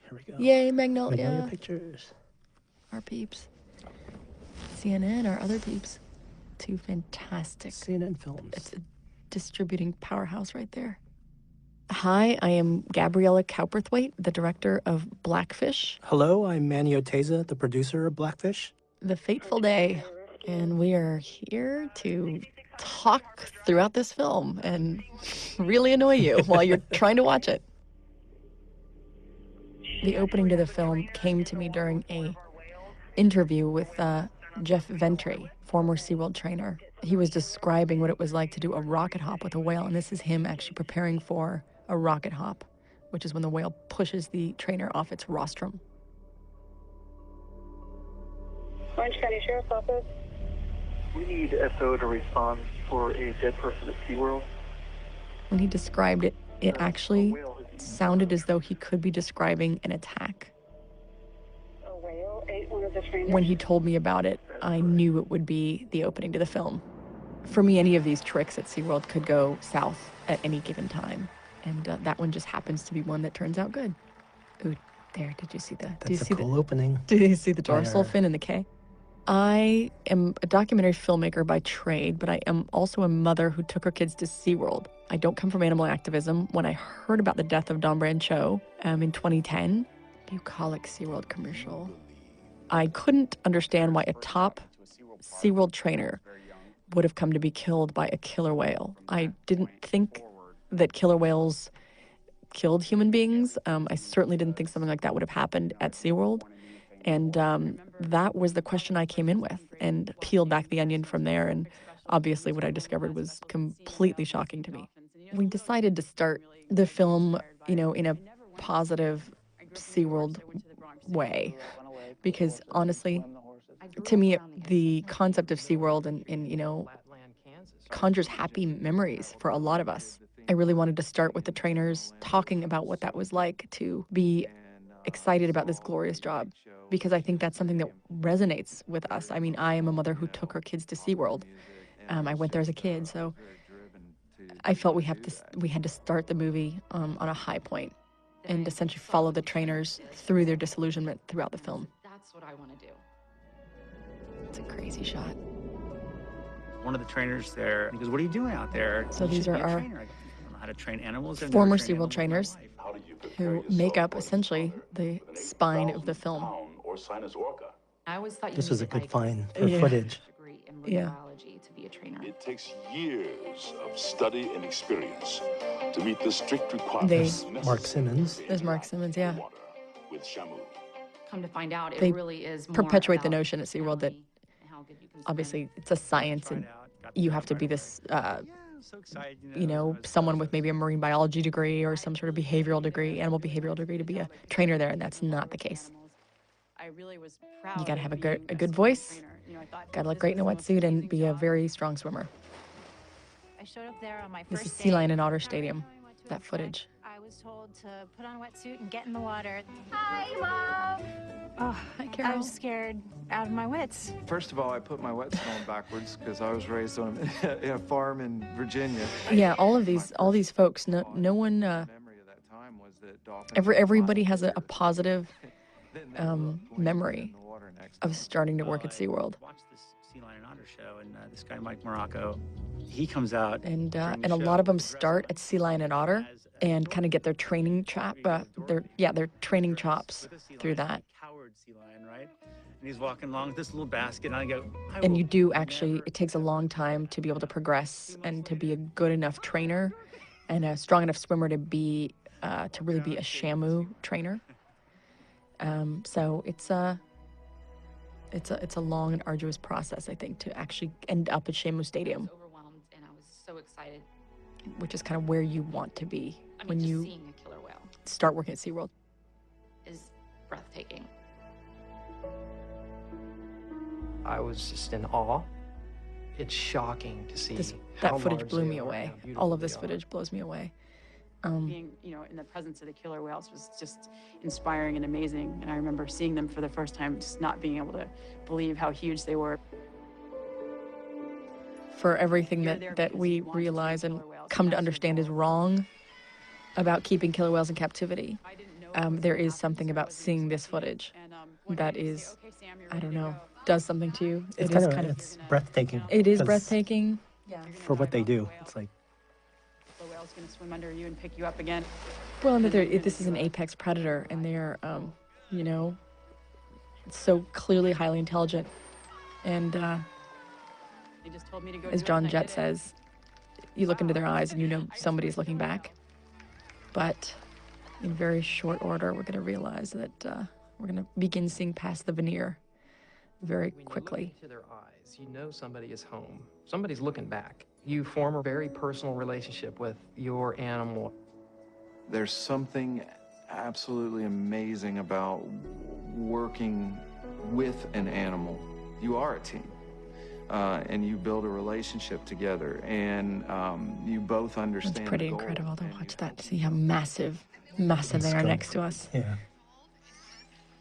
Here we go. Yay, Magnolia. Magnolia Pictures. Our peeps. CNN, our other peeps. Two fantastic. CNN Films. It's a distributing powerhouse right there. Hi, I am Gabriela Cowperthwaite, the director of Blackfish. Hello, I'm Manuel Oteyza, the producer of Blackfish. The fateful day. And we are here to talk throughout this film and really annoy you while you're trying to watch it. The opening to the film came to me during a interview with Jeff Ventry, former SeaWorld trainer. He was describing what it was like to do a rocket hop with a whale, and this is him actually preparing for a rocket hop, which is when the whale pushes the trainer off its rostrum. Orange County Sheriff's Office. We need SO to respond for a dead person at SeaWorld. When he described it, it actually sounded as though he could be describing an attack. A whale ate one of the trainers. When he told me about it, I knew it would be the opening to the film. For me, any of these tricks at SeaWorld could go south at any given time. And that one just happens to be one that turns out good. Ooh, there, did you see the... That's a cool opening. Did you see the dorsal fin and the K? I am a documentary filmmaker by trade, but I am also a mother who took her kids to SeaWorld. I don't come from animal activism. When I heard about the death of Dawn Brancheau in 2010, bucolic SeaWorld commercial, I couldn't understand why a top SeaWorld trainer would have come to be killed by a killer whale. I didn't think that killer whales killed human beings. I certainly didn't think something like that would have happened at SeaWorld. And that was the question I came in with and peeled back the onion from there. And obviously what I discovered was completely shocking to me. We decided to start the film, in a positive SeaWorld way. Because honestly, to me, the concept of SeaWorld and conjures happy memories for a lot of us. I really wanted to start with the trainers talking about what that was like to be excited about this glorious job, because I think that's something that resonates with us. I mean, I am a mother who took her kids to SeaWorld. I went there as a kid, so I felt we had to start the movie on a high point and essentially follow the trainers through their disillusionment throughout the film. That's what I want to do. It's a crazy shot. One of the trainers there, he goes, "What are you doing out there?" So these are our how to train animals. Former SeaWorld trainers who make up essentially the spine of the film. I always thought This was a good find for footage. Yeah. To be a trainer. It takes years of study and experience to meet the strict requirements. Mark Simmons. There's Mark Simmons, yeah. With Shamu. Come to find out, it They really is more perpetuate the about notion at SeaWorld that how good you can swim. obviously it's a science and you have to be this, someone with maybe a marine biology degree or some sort of behavioral degree, animal behavioral degree to be a trainer there, and that's not the case. I really was proud. You got to have a good voice, got to look great in a wetsuit, and be a very strong swimmer. I showed up there on my This first is Sea Lion day, and Otter not Stadium, really knowing what to that expect. footage. I was told to put on a wetsuit and get in the water. Hi, Mom! Oh, Hi, I Carol. was scared out of my wits. First of all, I put my wetsuit on backwards because I was raised on a farm in Virginia. Yeah, all these folks, no one, Memory of that time was that dolphins everybody has a positive memory of starting to work at SeaWorld. Watch this Sea Lion and Otter show, and this guy Mike Morocco, he comes out And during the a show lot of them dressed start up at Sea Lion and Otter as and kind of get their training their training chops with a sea through lion, that. coward sea lion, right? And he's walking along with this little basket, and I go, And you do actually, it takes a long time to be able to progress and to be a good enough trainer and a strong enough swimmer to be, to really be a Shamu trainer. So it's a long and arduous process, I think, to actually end up at Shamu Stadium, I was overwhelmed and I was so excited. which is kind of where you want to be I mean, when just you seeing a killer whale start working at SeaWorld. is breathtaking. I was just in awe. It's shocking to see That how footage large blew they me are and away. how beautiful All of this they are. footage blows me away. Being, in the presence of the killer whales was just inspiring and amazing. And I remember seeing them for the first time, just not being able to believe how huge they were. For everything that we realize and come to understand is wrong about keeping killer whales in captivity, there is something about seeing this footage that is, I don't know, does something to you. It's It is kind of it's breathtaking. It is 'cause breathtaking. for what they do. It's like, The whale's going to swim under you and pick you up again. Well, and this is an apex predator, and they're, you know, so clearly highly intelligent. And They just told me to go as do it, John and I Jett did it. says, you look into their eyes and you know somebody's looking back. But in very short order, we're going to realize that we're going to begin seeing past the veneer very quickly. When you look into their eyes, you know somebody is home. Somebody's looking back. You form a very personal relationship with your animal. There's something absolutely amazing about working with an animal. You are a team, and you build a relationship together, and you both understand. It's pretty the goal, incredible to and watch you that, both see how massive they are Scope. next to us. yeah.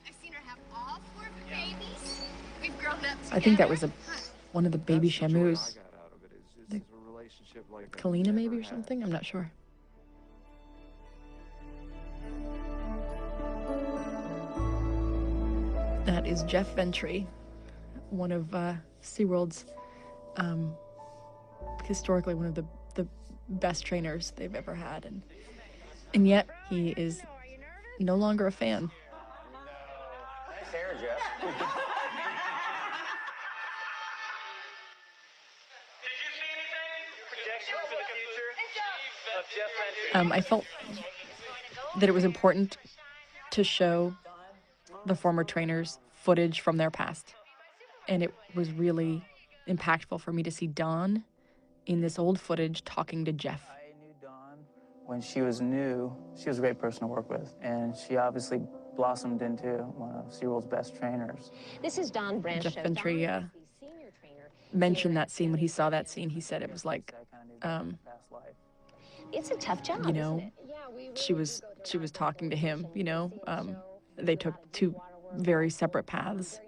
I've seen her have all 4 babies. We've grown up together. I think that was one of the baby That's the joy I shamus. got out of it, is a relationship like I've Kalina never maybe or had. something? I'm not sure. That is Jeff Ventry, one of SeaWorld's, historically one of the best trainers they've ever had. And yet he is no longer a fan. Nice hair, Jeff. I felt that it was important to show the former trainers footage from their past. And it was really impactful for me to see Dawn in this old footage talking to Jeff. I knew Dawn when she was new. She was a great person to work with, and she obviously blossomed into one of SeaWorld's best trainers. This is Dawn Brancheau. Jeff Ventry mentioned that scene. When he saw that scene, he said it was like, It's a tough job, you know, isn't it? she was talking to him, you know. They took two very separate paths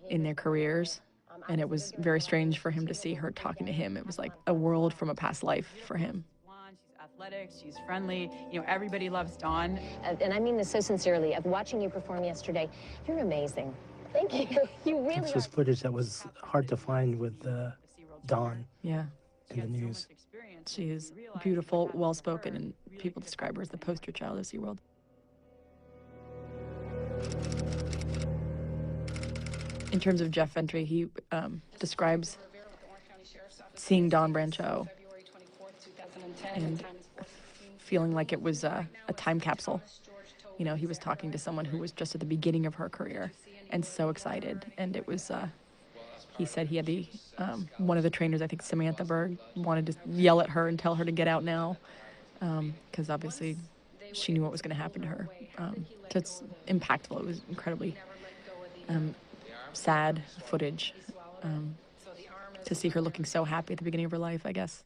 in their careers, and it was very strange for him to see her talking to him. It was like a world from a past life for him. She's athletic, she's friendly. You know, everybody loves Dawn. And I mean this so sincerely. Of watching you perform yesterday, you're amazing. Thank you. You really This are. was footage that was hard to find with Dawn Yeah. in the news. She is beautiful, well-spoken, and people describe her as the poster child of SeaWorld. In terms of Jeff Ventry, he describes seeing Dawn Brancheau and feeling like it was a time capsule. You know, he was talking to someone who was just at the beginning of her career and so excited. And it was, he said he had one of the trainers, I think Samantha Berg, wanted to yell at her and tell her to get out now, because obviously she knew what was going to happen to her. So it's impactful. It was incredibly sad footage to see her looking so happy at the beginning of her life, I guess.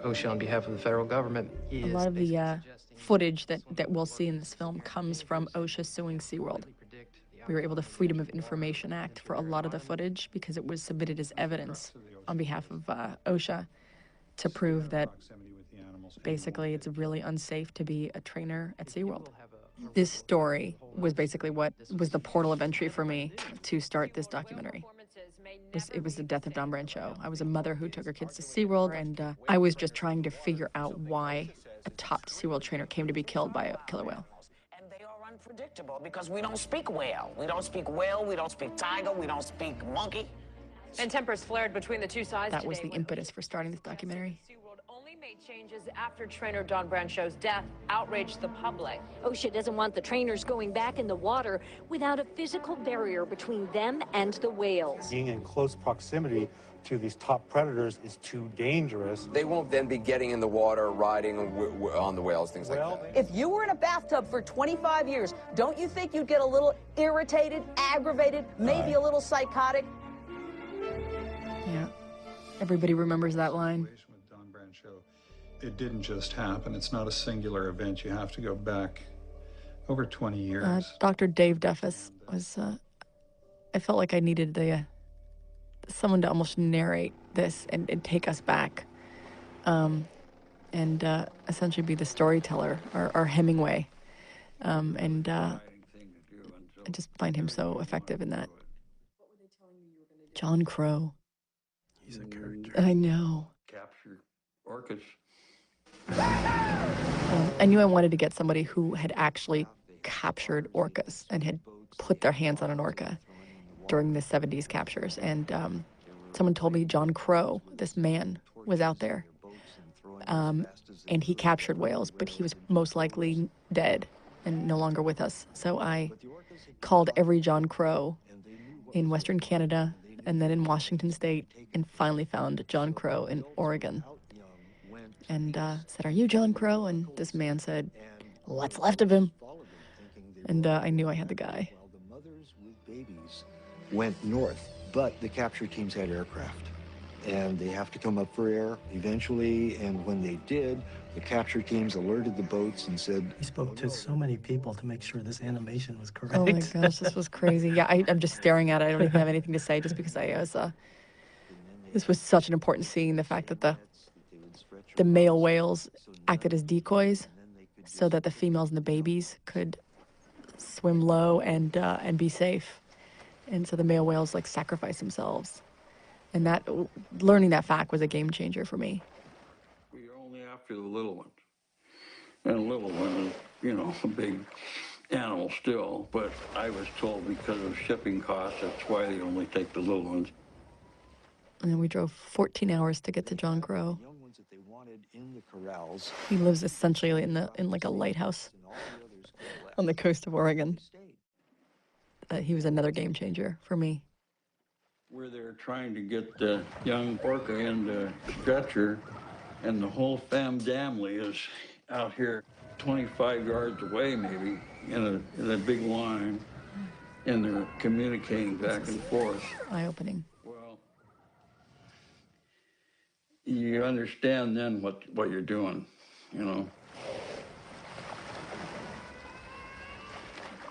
OSHA, on behalf of the federal government, A lot of the footage that we'll see in this film comes from OSHA suing SeaWorld. We were able to Freedom of Information Act for a lot of the footage because it was submitted as evidence on behalf of OSHA to prove that basically it's really unsafe to be a trainer at SeaWorld. This story was basically what was the portal of entry for me to start this documentary. It was the death of Dawn Brancheau. I was a mother who took her kids to SeaWorld, and I was just trying to figure out why a top SeaWorld trainer came to be killed by a killer whale. And they are unpredictable because we don't speak whale. We don't speak whale, we don't speak tiger, we don't speak monkey. And tempers flared between the two sides That was today the impetus for starting this documentary. SeaWorld only made changes after trainer Dawn Brancheau's death outraged the public. OSHA doesn't want the trainers going back in the water without a physical barrier between them and the whales. Being in close proximity to these top predators is too dangerous. They won't then be getting in the water, riding on the whales, things like that. If you were in a bathtub for 25 years, don't you think you'd get a little irritated, aggravated, maybe a little psychotic? Yeah, everybody remembers that line. It didn't just happen. It's not a singular event. You have to go back over 20 years. Dr. Dave Duffus was, I felt like I needed the someone to almost narrate this and take us back, and essentially be the storyteller, or Hemingway. I just find him so effective in that. John Crow. He's a character. I know. Capture orcas. I knew I wanted to get somebody who had actually captured orcas and had put their hands on an orca during the 70s captures. And someone told me John Crow, this man, was out there. And he captured whales, but he was most likely dead and no longer with us. So I called every John Crow in Western Canada and then in Washington State, and finally found John Crow in Oregon. And said, "Are you John Crow?" And this man said, "What's left of him?" And I knew I had the guy. The mothers with babies went north, but the capture teams had aircraft. And they have to come up for air eventually, and when they did, the capture teams alerted the boats and said... He spoke to so many people to make sure this animation was correct. Oh my gosh, this was crazy. Yeah, I'm just staring at it. I don't even have anything to say, just because I was... this was such an important scene, the fact that the male whales acted as decoys so that the females and the babies could swim low and be safe. And so the male whales like sacrificed themselves. And that, learning that fact was a game changer for me. We're only after the little ones. And a little one is, you know, a big animal still. But I was told because of shipping costs, that's why they only take the little ones. And then we drove 14 hours to get to John Crow. Young ones that they wanted in the corrals. He lives essentially in like a lighthouse on the coast of Oregon. He was another game changer for me. Where they're trying to get the young orca in the stretcher, and the whole family is out here 25 yards away maybe in a big line, and they're communicating back and forth. Eye-opening. Well, you understand then what you're doing, you know.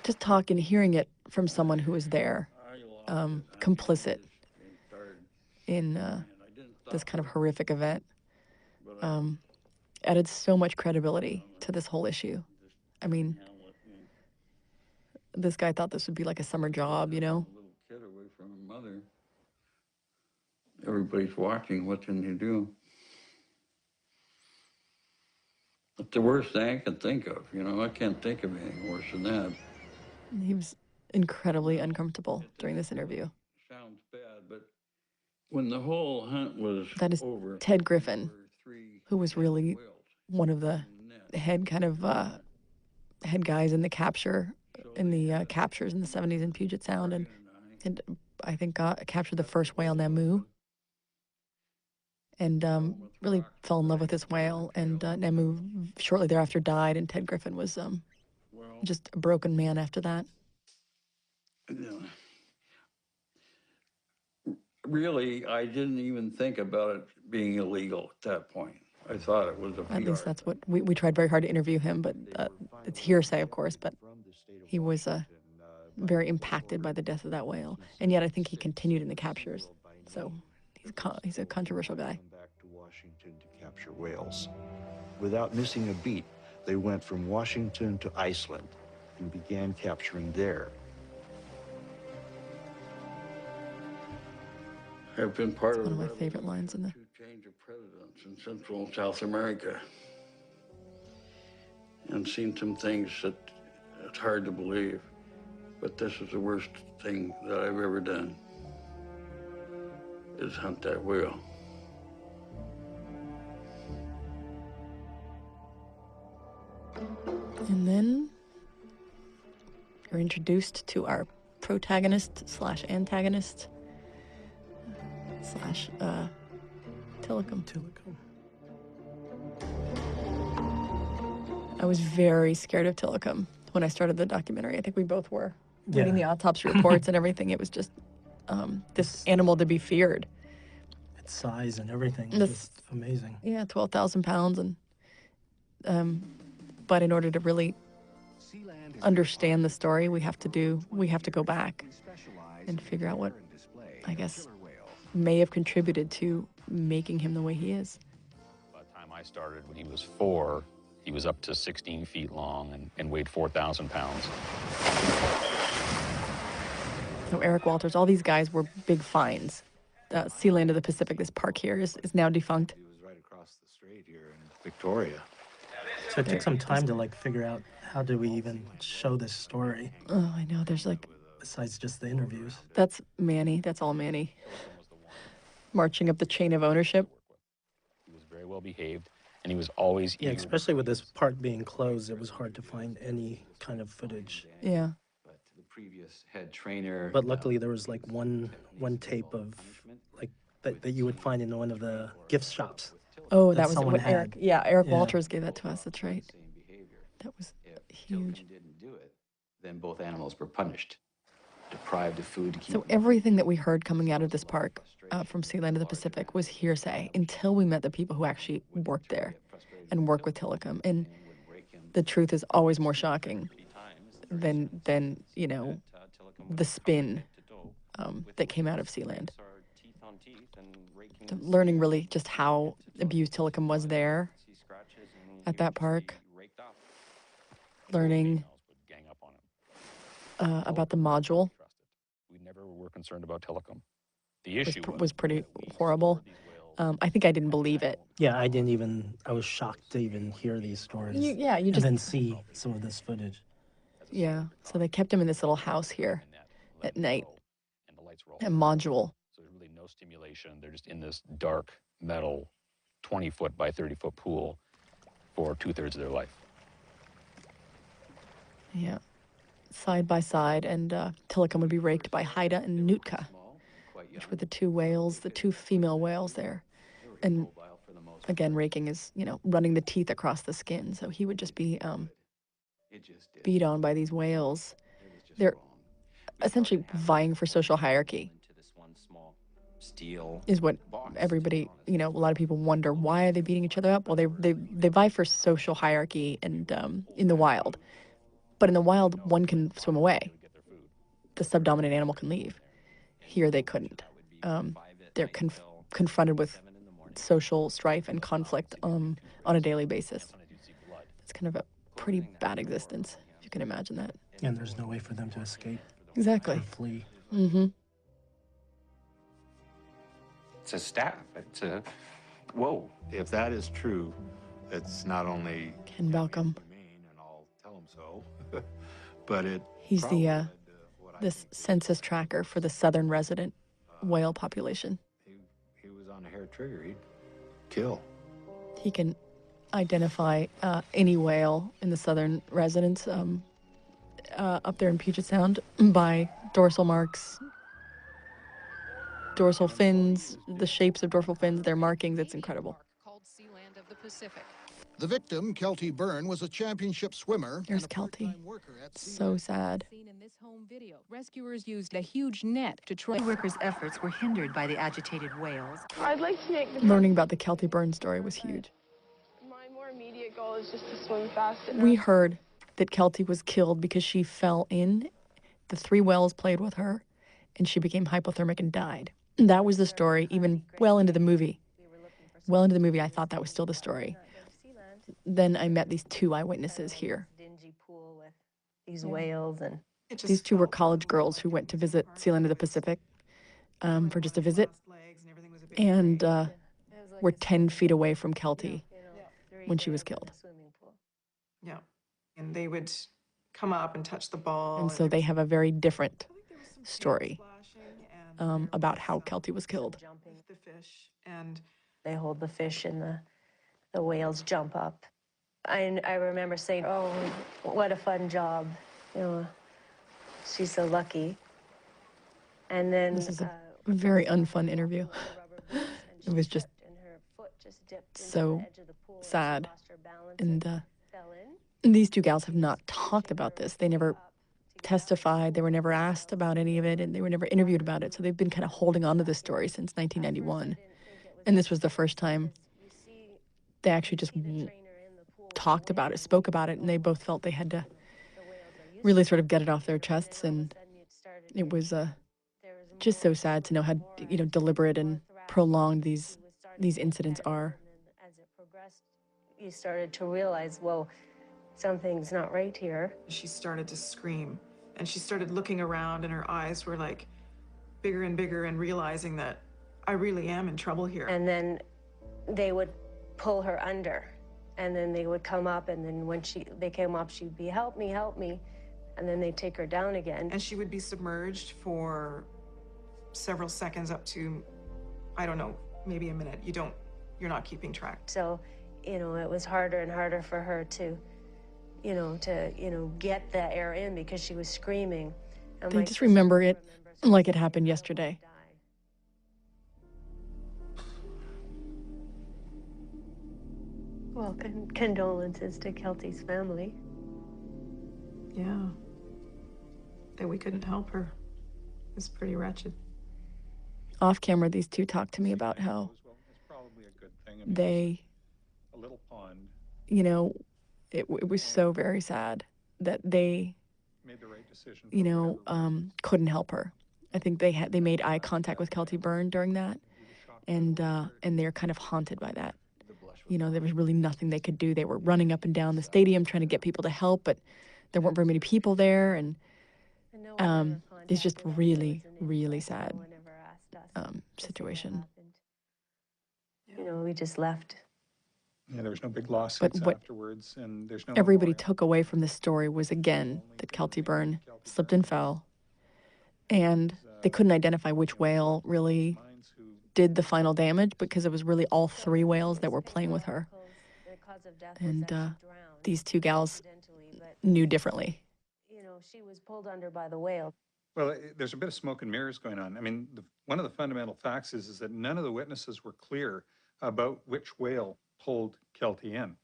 Just talking, hearing it from someone who was there, complicit in this kind of horrific event, added so much credibility to this whole issue. I mean, this guy thought this would be like a summer job, you know? A little kid away from her mother. Everybody's watching. What can you do? It's the worst thing I can think of, you know? I can't think of anything worse than that. He was incredibly uncomfortable during this interview. Sounds bad, but when the whole hunt was over... Ted Griffin, who was really one of the head guys in the captures in the 70s in Puget Sound, and I think captured the first whale, Namu, and really fell in love with this whale. And Namu shortly thereafter died, and Ted Griffin was just a broken man after that. Really, I didn't even think about it being illegal at that point. I thought it was a PR. At least that's what we tried very hard to interview him, but it's hearsay, of course. But he was very impacted by the death of that whale, and yet I think he continued in the captures. So he's a controversial guy. Back to Washington to capture whales. Without missing a beat, they went from Washington to Iceland and began capturing there. I've been part of one of my favorite lines in the change of presidents in Central and South America, and seen some things that it's hard to believe, but this is the worst thing that I've ever done, is hunt that whale. And then you're introduced to our protagonist slash antagonist slash Tilikum. I was very scared of Tilikum when I started the documentary. I think we both were. Yeah. Reading the autopsy reports and everything, it was just this animal to be feared. Its size and everything is just amazing. Yeah, 12,000 pounds. And but in order to really understand the story, we have to go back and figure out what, I guess, may have contributed to making him the way he is. By the time I started, when he was 4, he was up to 16 feet long and weighed 4,000 pounds. So Eric Walters, all these guys were big finds. Sealand of the Pacific, this park here, is now defunct. He was right across the strait here in Victoria. So it took some time to like figure out how do we even show this story. Oh, I know. There's like, besides just the interviews. That's Manny. That's all Manny. Marching up the chain of ownership. He was very well behaved, and he was always Yeah, especially with this park being closed, it was hard to find any kind of footage. Yeah. But the previous head trainer. But luckily, there was like one tape of like that you would find in one of the gift shops. Oh, that was someone what had. Eric. Yeah, Eric Walters gave that to us. That's right. That was huge. Didn't do it, then both animals were punished, deprived of food to keep. So everything that we heard coming out of this park from Sealand of the Pacific was hearsay until we met the people who actually worked there and work with Tilikum. And the truth is always more shocking than you know, the spin that came out of Sealand. Learning really just how abused Tilikum was there at that park. Learning about the module. We never were concerned about Tilikum. The issue was pretty horrible. I think I didn't believe it. Yeah, I was shocked to even hear these stories. And then see some of this footage. Yeah, so they kept him in this little house here at night. A module. So there's really no stimulation. They're just in this dark metal 20-foot by 30-foot pool for 2/3 of their life. Yeah, side by side, and Tilikum would be raked by Haida and Nootka, which were the two whales, the two female whales there. And again, raking is, you know, running the teeth across the skin. So he would just be beat on by these whales. They're essentially vying for social hierarchy. Is what everybody, you know, a lot of people wonder, why are they beating each other up? Well, they vie for social hierarchy and in the wild. But in the wild, one can swim away. The subdominant animal can leave. Here, they couldn't. They're confronted with social strife and conflict on a daily basis. It's kind of a pretty bad existence, if you can imagine that. And there's no way for them to escape. Exactly. Or flee. Mm-hmm. It's a staff. It's a whoa. If that is true, it's not only Ken Balcom. tell him so, but it. He's the this census tracker for the southern resident whale population. He was on a hair trigger. He'd kill. He can identify any whale in the southern residents up there in Puget Sound by dorsal marks, dorsal fins, the shapes of dorsal fins, their markings. It's incredible. Called Sealand of the Pacific. The victim, Kelty Byrne, was a championship swimmer. There's Kelty. So sad. Seen in this home video, rescuers used a huge net to try. Workers' efforts were hindered by the agitated whales. I'd like to make the Learning about the Kelty Byrne story was huge. My more immediate goal is just to swim fast enough. We heard that Kelty was killed because she fell in. The 3 whales played with her, and she became hypothermic and died. That was the story, even well into the movie. Well into the movie, I thought that was still the story. Then I met these 2 eyewitnesses here. Dingy pool with these whales, and These 2 were college girls who went to visit Sealand of the Pacific for just a visit, and were 10 feet away from Kelty when she was killed. Yeah, and they would come up and touch the ball. And so they have a very different story about how Kelty was killed. The fish, and they hold the fish and the whales jump up. I remember saying, oh, what a fun job. You know, she's so lucky. And then This is a very unfun interview. It was just so sad. And these 2 gals have not talked about this. They never testified. They were never asked about any of it, and they were never interviewed about it. So they've been kind of holding on to this story since 1991. And this was the first time they actually just talked about it, spoke about it, and they both felt they had to really sort of get it off their chests. And it was just so sad to know how, deliberate and prolonged these incidents are. As it progressed, you started to realize, well, something's not right here. She started to scream, and she started looking around, and her eyes were like bigger and bigger, and realizing that I really am in trouble here. And then they would pull her under, and then they would come up, and then when they came up, she'd be, help me, and then they'd take her down again. And she would be submerged for several seconds, up to, I don't know, maybe a minute. You're not keeping track. So, it was harder and harder for her to get that air in because she was screaming. And I just remember it like it happened yesterday. Well, condolences to Kelty's family. Yeah. That we couldn't help her. It was pretty wretched. Off camera, these two talked to me about how they, a little pond. It was so very sad that they Made the right decision. couldn't help her. I think they made eye contact with Kelty Byrne during that, and they're kind of haunted by that. There was really nothing they could do. They were running up and down the stadium trying to get people to help, but there weren't very many people there, and it's just really, really sad situation. We just left. Yeah, there was no big lawsuits afterwards, and there's no. Everybody took away from this story was, again, that Kelty Byrne slipped and fell, and they couldn't identify which whale really did the final damage because it was really all three whales that were playing with her. And these two gals knew differently. She was pulled under by the whale. Well, there's a bit of smoke and mirrors going on. I mean, one of the fundamental facts is that none of the witnesses were clear about which whale pulled Kelty in.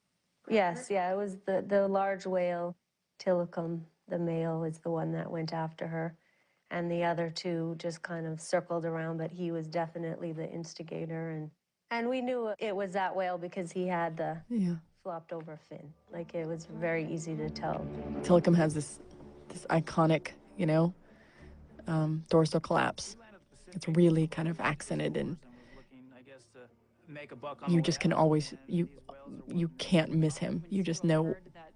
Yes, yeah, it was the large whale, Tilikum, the male, is the one that went after her. And the other two just kind of circled around, but he was definitely the instigator. And we knew it was that whale because he had the flopped over fin. Like, it was very easy to tell. Tilikum has this iconic, dorsal collapse. It's really kind of accented, and you just can always, you can't miss him. You just know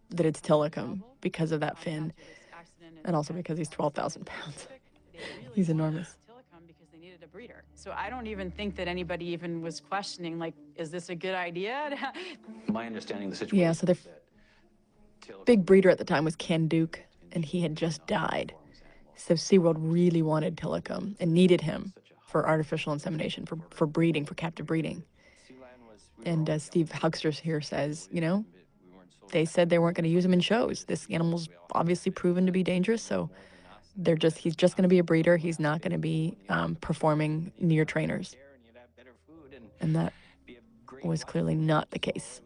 that it's Tilikum because of that fin, and also because he's 12,000 pounds. He's enormous. Because they needed a breeder. So I don't even think that anybody even was questioning, like, is this a good idea? My understanding of the situation. Yeah, so their big breeder at the time was Ken Duke, and he had just died. So SeaWorld really wanted Tilikum and needed him for artificial insemination, for breeding, for captive breeding. And as Steve Huxter here says, they said they weren't going to use him in shows. This animal's obviously proven to be dangerous, so he's just going to be a breeder. He's not going to be performing near trainers. And that was clearly not the case.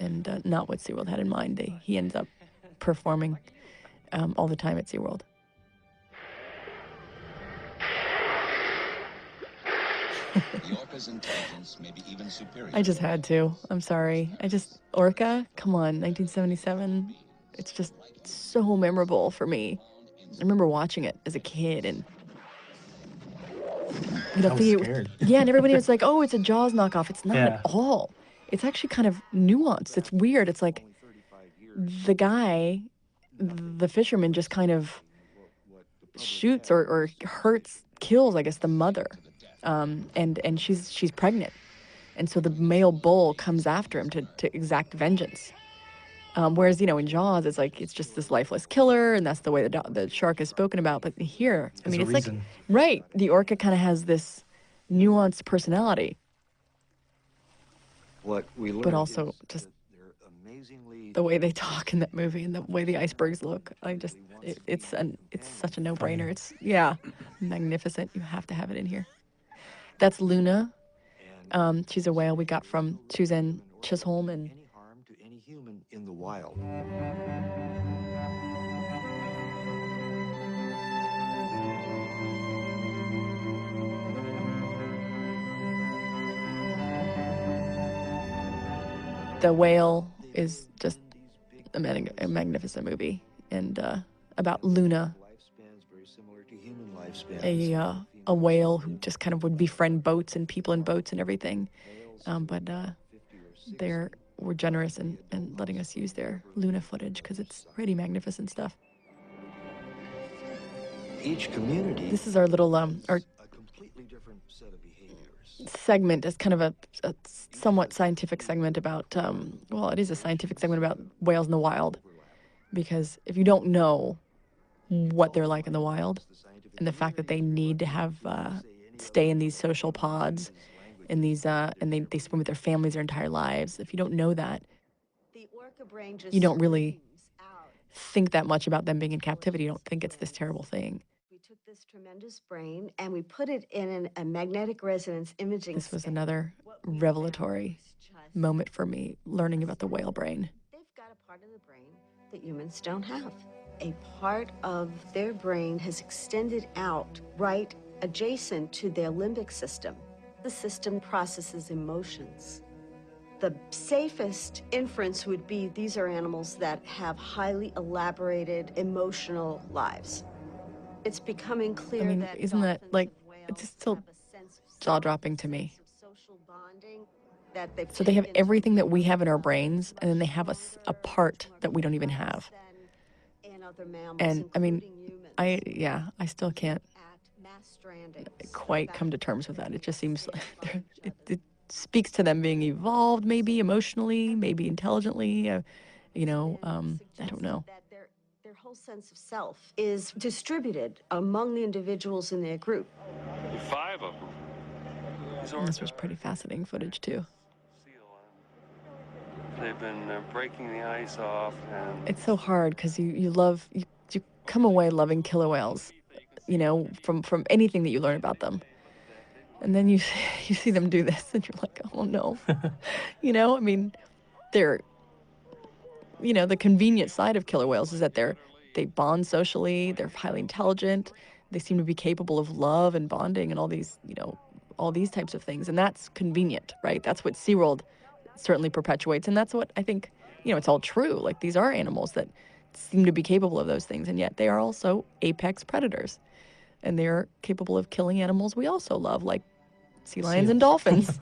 And not what SeaWorld had in mind. He ends up performing all the time at SeaWorld. The orca's intelligence may be even superior. I just had to. I'm sorry. Orca? Come on, 1977. It's just so memorable for me. I remember watching it as a kid, and I was scared. Yeah, and everybody was like, "Oh, it's a Jaws knockoff." It's not at all. It's actually kind of nuanced. It's weird. It's like the guy, the fisherman, just kind of shoots or kills, I guess, the mother, and she's pregnant, and so the male bull comes after him to exact vengeance. Whereas, in Jaws, it's just this lifeless killer, and that's the way the shark is spoken about. But here, I mean, it's like, right, the orca kind of has this nuanced personality. What we learned, but also just the way they talk in that movie and the way the icebergs look. It's such a no-brainer. It's magnificent. You have to have it in here. That's Luna. She's a whale we got from Suzanne Chisholm and. Human in the wild. The Whale is just a magnificent movie, and about Luna. Lifespans very similar to human a whale who just kind of would befriend boats and people in boats and everything. But they were generous in letting us use their Luna footage because it's pretty magnificent stuff. Each community. This is our little our completely different set of behaviors. segment is kind of a somewhat scientific segment about, well, it is a scientific segment about whales in the wild. Because if you don't know what they're like in the wild and the fact that they need to have stay in these social pods in these and they swim with their families their entire lives, if you don't know that, you don't really think that much about them being in captivity. You don't think it's this terrible thing. We took this tremendous brain and we put it in a magnetic resonance imaging. This was another revelatory moment for me, learning about the whale brain. They've got a part of the brain that humans don't have. A part of their brain has extended out right adjacent to their limbic system. The system processes emotions. The safest inference would be these are animals that have highly elaborated emotional lives. It's becoming clear that isn't that like, it's just still jaw-dropping to me. So they have everything that we have in our brains, and then they have a part that we don't even have. And I mean, I still can't quite come to terms with that. It just seems like it speaks to them being evolved, maybe emotionally, maybe intelligently. I don't know. Their whole sense of self is distributed among the individuals in their group. 5 of them. This was pretty fascinating footage too. They've been breaking the ice off, and it's so hard because you come away loving killer whales, from anything that you learn about them, and then you see them do this, and you're like, oh no, I mean, they're, the convenient side of killer whales is that they bond socially, they're highly intelligent, they seem to be capable of love and bonding and all these types of things, and that's convenient, right? That's what SeaWorld certainly perpetuates, and that's what I think, it's all true. Like, these are animals that seem to be capable of those things, and yet they are also apex predators, and they're capable of killing animals we also love, like sea lions and dolphins.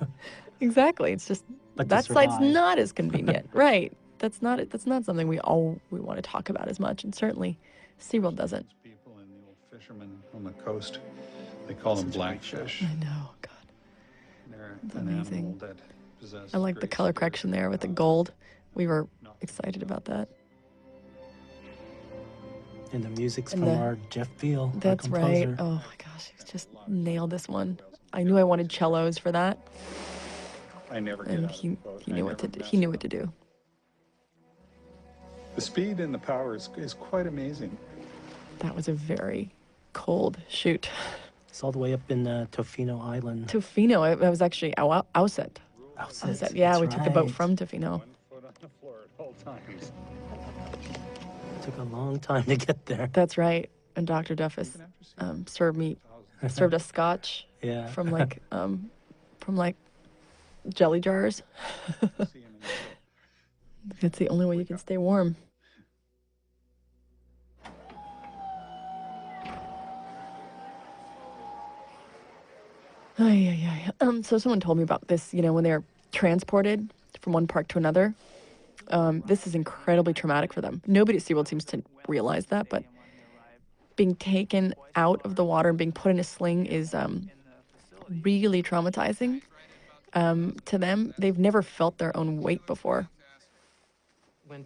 Exactly. It's just that side's not as convenient, right? That's not something we want to talk about as much, and certainly SeaWorld doesn't. People and the old fishermen on the coast, they call them Blackfish. I know, God. They're It's an amazing. animal that possesses I like the great color correction there with the gold. We were excited about that. And the music's And from the- our Jeff Beal, our That's right. composer. Oh my gosh, he just nailed this one. I knew I wanted cellos for that, I never get and out of he the boat. knew what to do. He knew what to do. The speed and the power is quite amazing. That was a very cold shoot. It's all the way up in Tofino Island. Tofino. It was actually Outset. Outset, Yeah, that's we took the boat right. from Tofino. Foot on the floor at all times. It took a long time to get there. That's right. And Dr. Duffus served us scotch Yeah. from like jelly jars. That's the only way you can stay warm. So someone told me about this, when they're transported from one park to another. This is incredibly traumatic for them. Nobody at SeaWorld seems to realize that, but being taken out of the water and being put in a sling is really traumatizing to them. They've never felt their own weight before.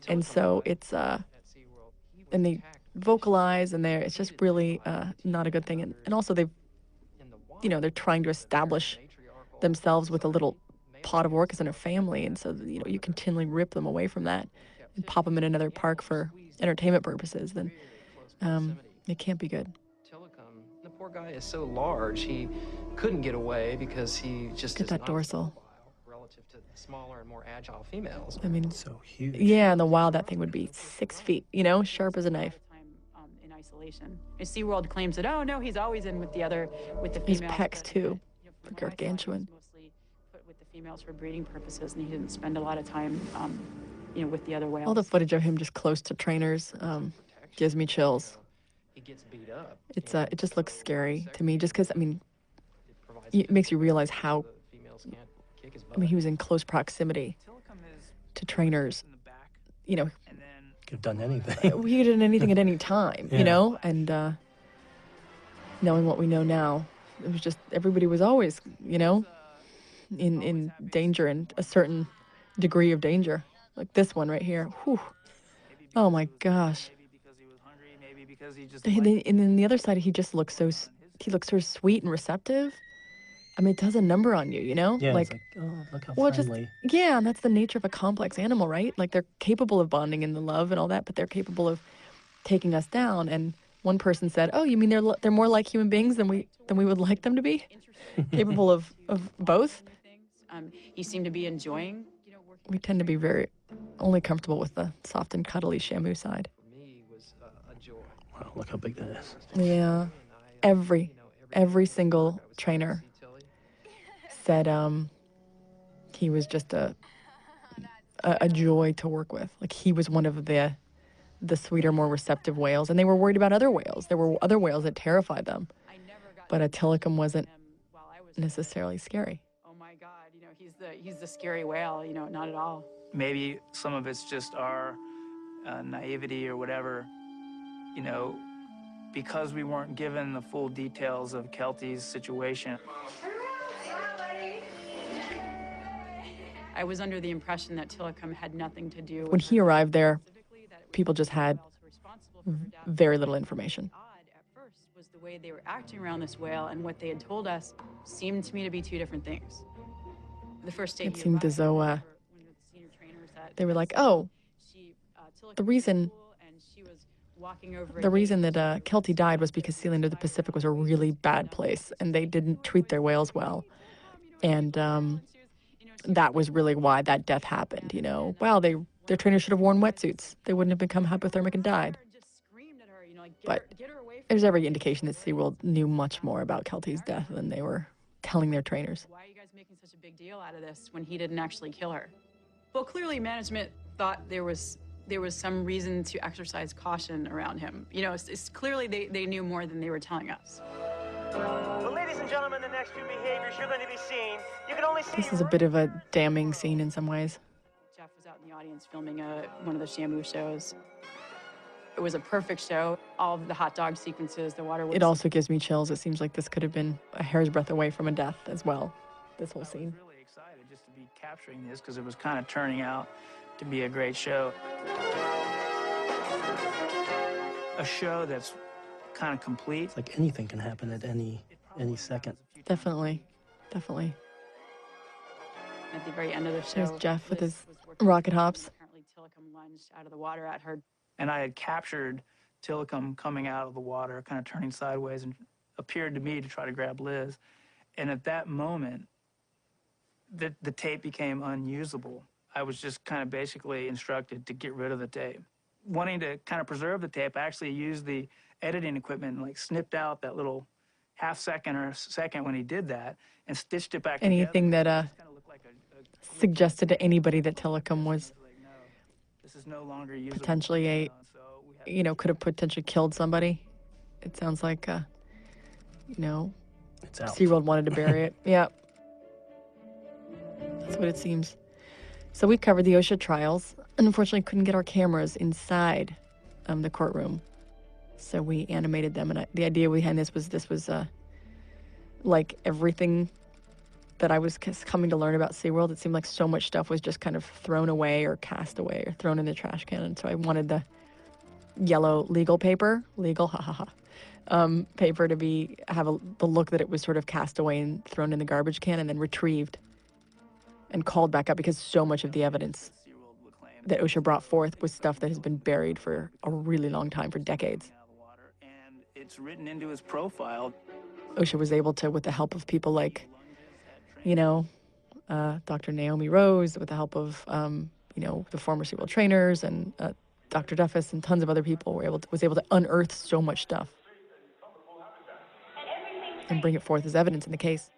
And so it's, and they vocalize, and it's just really not a good thing. And also they're trying to establish themselves with a little pod of orcas in a family. And so, you continually rip them away from that and pop them in another park for entertainment purposes. Then it can't be good. Tilikum, the poor guy is so large, he couldn't get away because he just Get is that not dorsal. relative to the smaller and more agile females. I mean, so huge. Yeah, in the wild, that thing would be 6 feet, sharp as a knife. In isolation. SeaWorld claims that, oh no, he's always in with the His females. pecs, too, are gargantuan. Mostly put with the females for breeding purposes, and he didn't spend a lot of time, with the other whales. All the footage of him just close to trainers gives me chills. he gets beat up. It just looks scary to me, just because, I mean, it makes you realize how, I mean, he was in close proximity to trainers. You know, Could have done anything. he could have done anything at any time, Yeah. you know? And knowing what we know now, it was just, everybody was always, you know, in danger, and a certain degree of danger. Like this one right here. Whew. Oh my gosh. And then the other side, he just looks so sweet and receptive. I mean, it does a number on you, you know? Yeah, like, it's like, oh, look how well, friendly. yeah, and that's the nature of a complex animal, right? Like, they're capable of bonding in the love and all that, but they're capable of taking us down. And one person said, "Oh, you mean they're more like human beings than we would like them to be? Capable of both?" He seemed to be enjoying, We tend to be very only comfortable with the soft and cuddly Shamu side. Wow, look how big that is. Yeah, every single trainer said he was just a joy to work with. Like, he was one of the sweeter, more receptive whales, and they were worried about other whales. There were other whales that terrified them, but a Tilikum wasn't necessarily scary. oh my God, he's the scary whale, not at all. Maybe some of it's just our naivety or whatever, because we weren't given the full details of Kelty's situation. I was under the impression that Tilikum had nothing to do with When he arrived there, people just had very little information. was the way they were acting around this whale, and what they had told us seemed to me to be two different things. The first day It seemed as though they were like, "Oh, the reason that Kelty died was because Sea Land of the Pacific was a really bad place, and they didn't treat their whales well, and that was really why that death happened. Wow, their trainers should have worn wetsuits. They wouldn't have become hypothermic and died." But there's every indication that SeaWorld knew much more about Kelty's death than they were telling their trainers. Why are you guys making such a big deal out of this when he didn't actually kill her? Well, clearly management thought there was some reason to exercise caution around him. It's clearly they knew more than they were telling us. Well, ladies and gentlemen, the next few behaviors you're going to be seeing, you can only see. This is a bit of a damning scene in some ways. Jeff was out in the audience filming one of the Shamu shows. It was a perfect show. All of the hot dog sequences, the water. It also gives me chills. It seems like this could have been a hair's breadth away from a death as well, this whole scene. I was really excited just to be capturing this because it was kind of turning out to be a great show. A show that's kind of complete. It's like anything can happen at any second. Definitely. At the very end of the show, There's Jeff with his rocket hops. Apparently, Tilikum lunged out of the water at her. And I had captured Tilikum coming out of the water, kind of turning sideways, and appeared to me to try to grab Liz. And at that moment, the tape became unusable. I was just kind of basically instructed to get rid of the tape. Wanting to kind of preserve the tape, I actually used the editing equipment and like snipped out that little half second or second when he did that and stitched it back Anything together. that suggested to anybody that Tilikum was This is no longer usable. potentially could have potentially killed somebody. It sounds like, It's out. SeaWorld wanted to bury it. Yeah. That's what it seems. So we covered the OSHA trials, and unfortunately couldn't get our cameras inside the courtroom. So we animated them, and the idea behind this was like everything that I was coming to learn about SeaWorld. It seemed like so much stuff was just kind of thrown away or cast away or thrown in the trash can. And so I wanted the yellow legal paper, paper to have the look that it was sort of cast away and thrown in the garbage can and then retrieved and called back up, because so much of the evidence that OSHA brought forth was stuff that has been buried for a really long time, for decades. And it's written into his profile. OSHA was able to, with the help of people like, Dr. Naomi Rose, with the help of, the former SeaWorld trainers and Dr. Duffus and tons of other people, was able to unearth so much stuff and bring it forth as evidence in the case.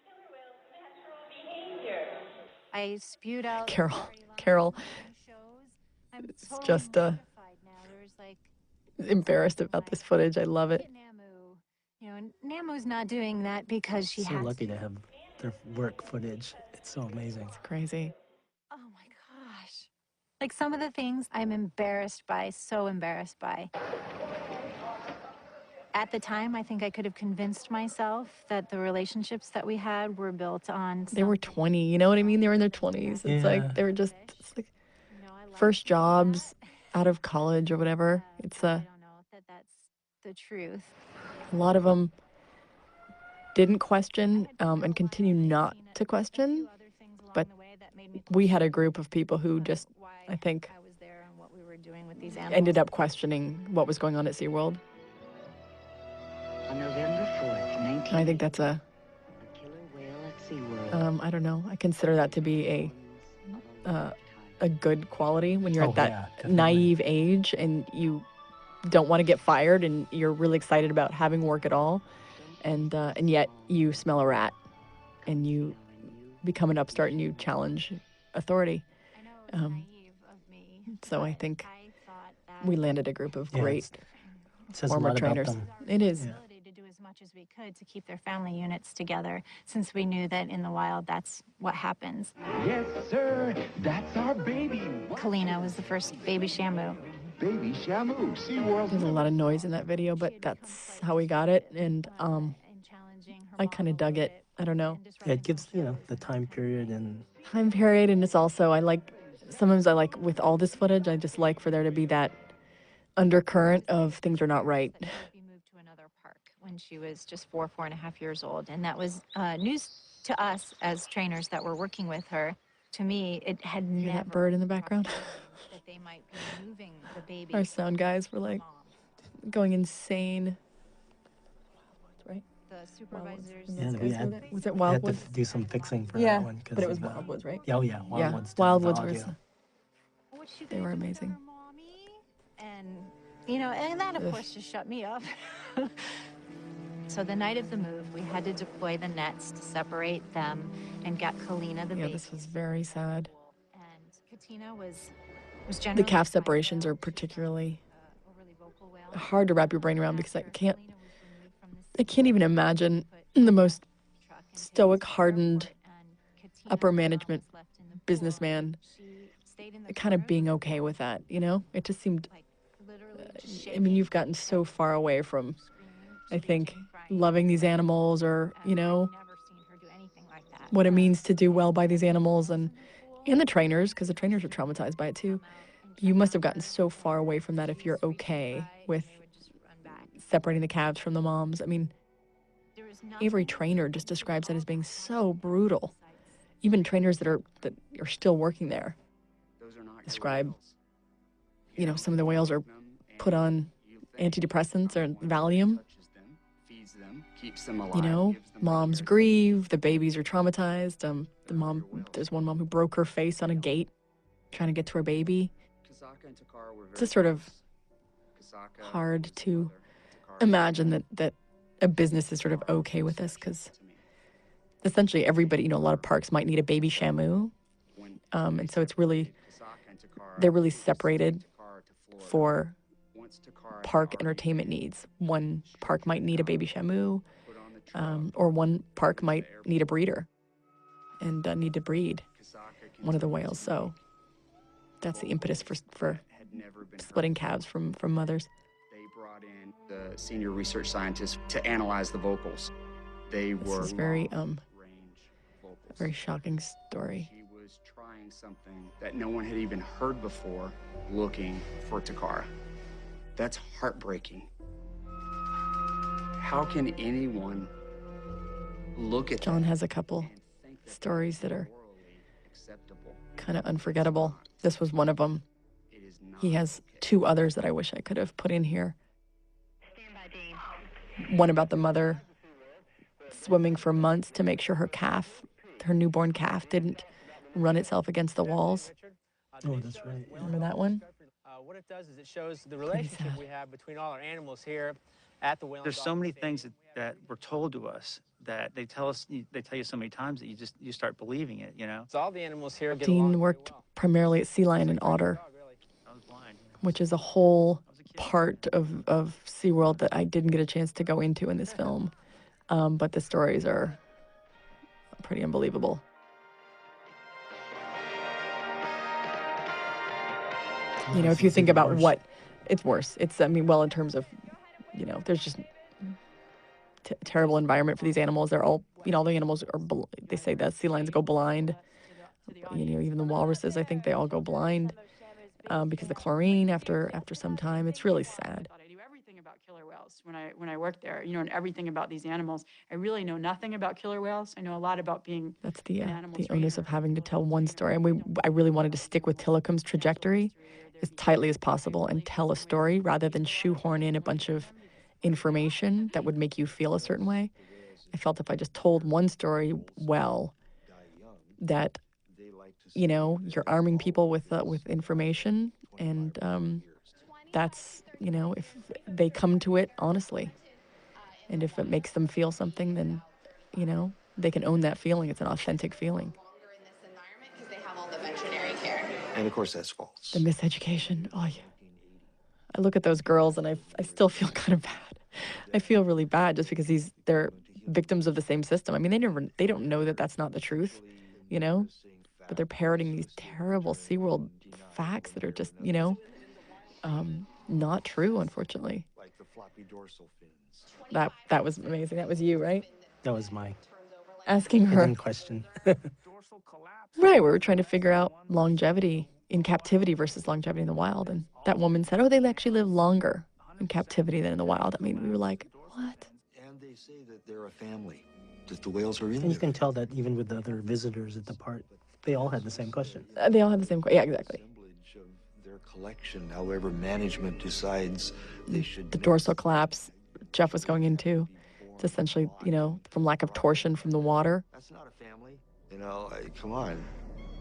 I spewed out Carol, it's just embarrassed about this footage. I love it. You know, and Namu's not doing that because she So has lucky to have their work footage. It's so amazing. It's crazy. Oh my gosh. Like some of the things I'm embarrassed by, so embarrassed by. At the time, I think I could have convinced myself that the relationships that we had were built on They were 20, you know what I mean? They were in their 20s. It's like they were just it's like first jobs out of college or whatever. It's I don't know that that's the truth. a lot of them didn't question and continue not to question. But we had a group of people who just, I think, What we were doing with these ended up questioning what was going on at SeaWorld. On November 4th, I think that's a killer whale at SeaWorld. I don't know. I consider that to be a good quality when you're at that naive age and you don't want to get fired and you're really excited about having work at all, and yet you smell a rat and you become an upstart and you challenge authority. So I think we landed a group of great former trainers. It is. To do as much as we could to keep their family units together, since we knew that in the wild that's what happens. Yes, sir. That's our baby. Kalina was the first baby Shamu. Baby Shamu, SeaWorld. There's a lot of noise in that video, but that's how we got it, and I kind of dug it. I don't know. Yeah, it gives, you know, the time period and It's also, sometimes I like with all this footage, I just like for there to be that undercurrent of things are not right. We moved to another park when she was just 4.5 years old, and that was news to us as trainers that were working with her. To me, it had Hear never that bird in the background? that they might be moving the baby. Our sound guys were like going insane. Right? The supervisors. yeah, we had, Was it we had Wildwoods? to do some fixing for Yeah, that one. but it was Wildwoods, right? Yeah, oh yeah, Yeah, Wildwoods. Wildwoods did the was. audio. They were amazing. And, you know, and that, of course, just shut me up. So the night of the move, we had to deploy the nets to separate them and get Kalina the baby. This was very sad. And Katina was The generally calf separations are particularly hard to wrap your brain around because I can't even imagine the most stoic, hardened upper management businessman kind of being okay with that, you know? It just seemed, I mean, you've gotten so far away from, I think, loving these animals or, you know, what it means to do well by these animals and the trainers, because the trainers are traumatized by it too. You must have gotten so far away from that if you're okay with separating the calves from the moms. I mean, every trainer just describes that as being so brutal. Even trainers that are still working there describe, you know, some of the whales are put on antidepressants or Valium. Keeps them alive. You know, moms grieve, the babies are traumatized. There's one mom who broke her face on a gate trying to get to her baby. It's just sort of hard to imagine that a business is sort of okay with this, because essentially everybody, you know, a lot of parks might need a baby Shamu. And so they're really separated for park entertainment needs. One park might need a baby Shamu, or one park might need a breeder and need to breed one of the whales. So that's the impetus for splitting calves from mothers. They brought in the senior research scientists to analyze the vocals. This is very shocking story. She was trying something that no one had even heard before, looking for Takara. That's heartbreaking. How can anyone look at John has a couple stories that are kind of unforgettable. This was one of them. He has two others that I wish I could have put in here. One about the mother swimming for months to make sure her newborn calf didn't run itself against the walls. Oh, that's right. Remember that one? What it does is it shows the relationship we have between all our animals here at the Whale. There's so many things that were told to us that they tell you so many times that you start believing it, you know? So all the animals here get Dean along worked primarily at Sea Lion and Otter, which is a whole part of SeaWorld that I didn't get a chance to go into in this film. But the stories are pretty unbelievable. You know, if you think about what, it's worse. It's, I mean, well, in terms of, you know, there's just terrible environment for these animals. They're all, you know, all the animals are, they say that sea lions go blind. You know, even the walruses, I think they all go blind because the chlorine after some time. It's really sad. I knew everything about killer whales when I worked there, you know, and everything about these animals. I really know nothing about killer whales. I know a lot about being That's the onus of having to tell one story. And I really wanted to stick with Tilikum's trajectory as tightly as possible and tell a story rather than shoehorn in a bunch of information that would make you feel a certain way. I felt if I just told one story well, that, you know, you're arming people with information, and that's, you know, if they come to it honestly, and if it makes them feel something, then, you know, they can own that feeling. It's an authentic feeling. And of course, that's false. The miseducation. Oh, yeah. I look at those girls and I still feel kind of bad. I feel really bad just because they're victims of the same system. I mean, they don't know that that's not the truth, you know, but they're parroting these terrible SeaWorld facts that are just, you know, not true, unfortunately. Like the floppy dorsal fins. That was amazing. That was you, right? That was my asking her hidden question. Right, we were trying to figure out longevity in captivity versus longevity in the wild, and that woman said, "Oh, they actually live longer in captivity than in the wild." I mean, we were like, "What?" And they say that they're a family, that the whales are in And there. you can tell that even with the other visitors at the park, they all had the same question. They all had the same question. Yeah, exactly. Their collection, however management decides they should. The dorsal collapse Jeff was going into, it's essentially, you know, from lack of torsion from the water. That's not a family. You know, come on.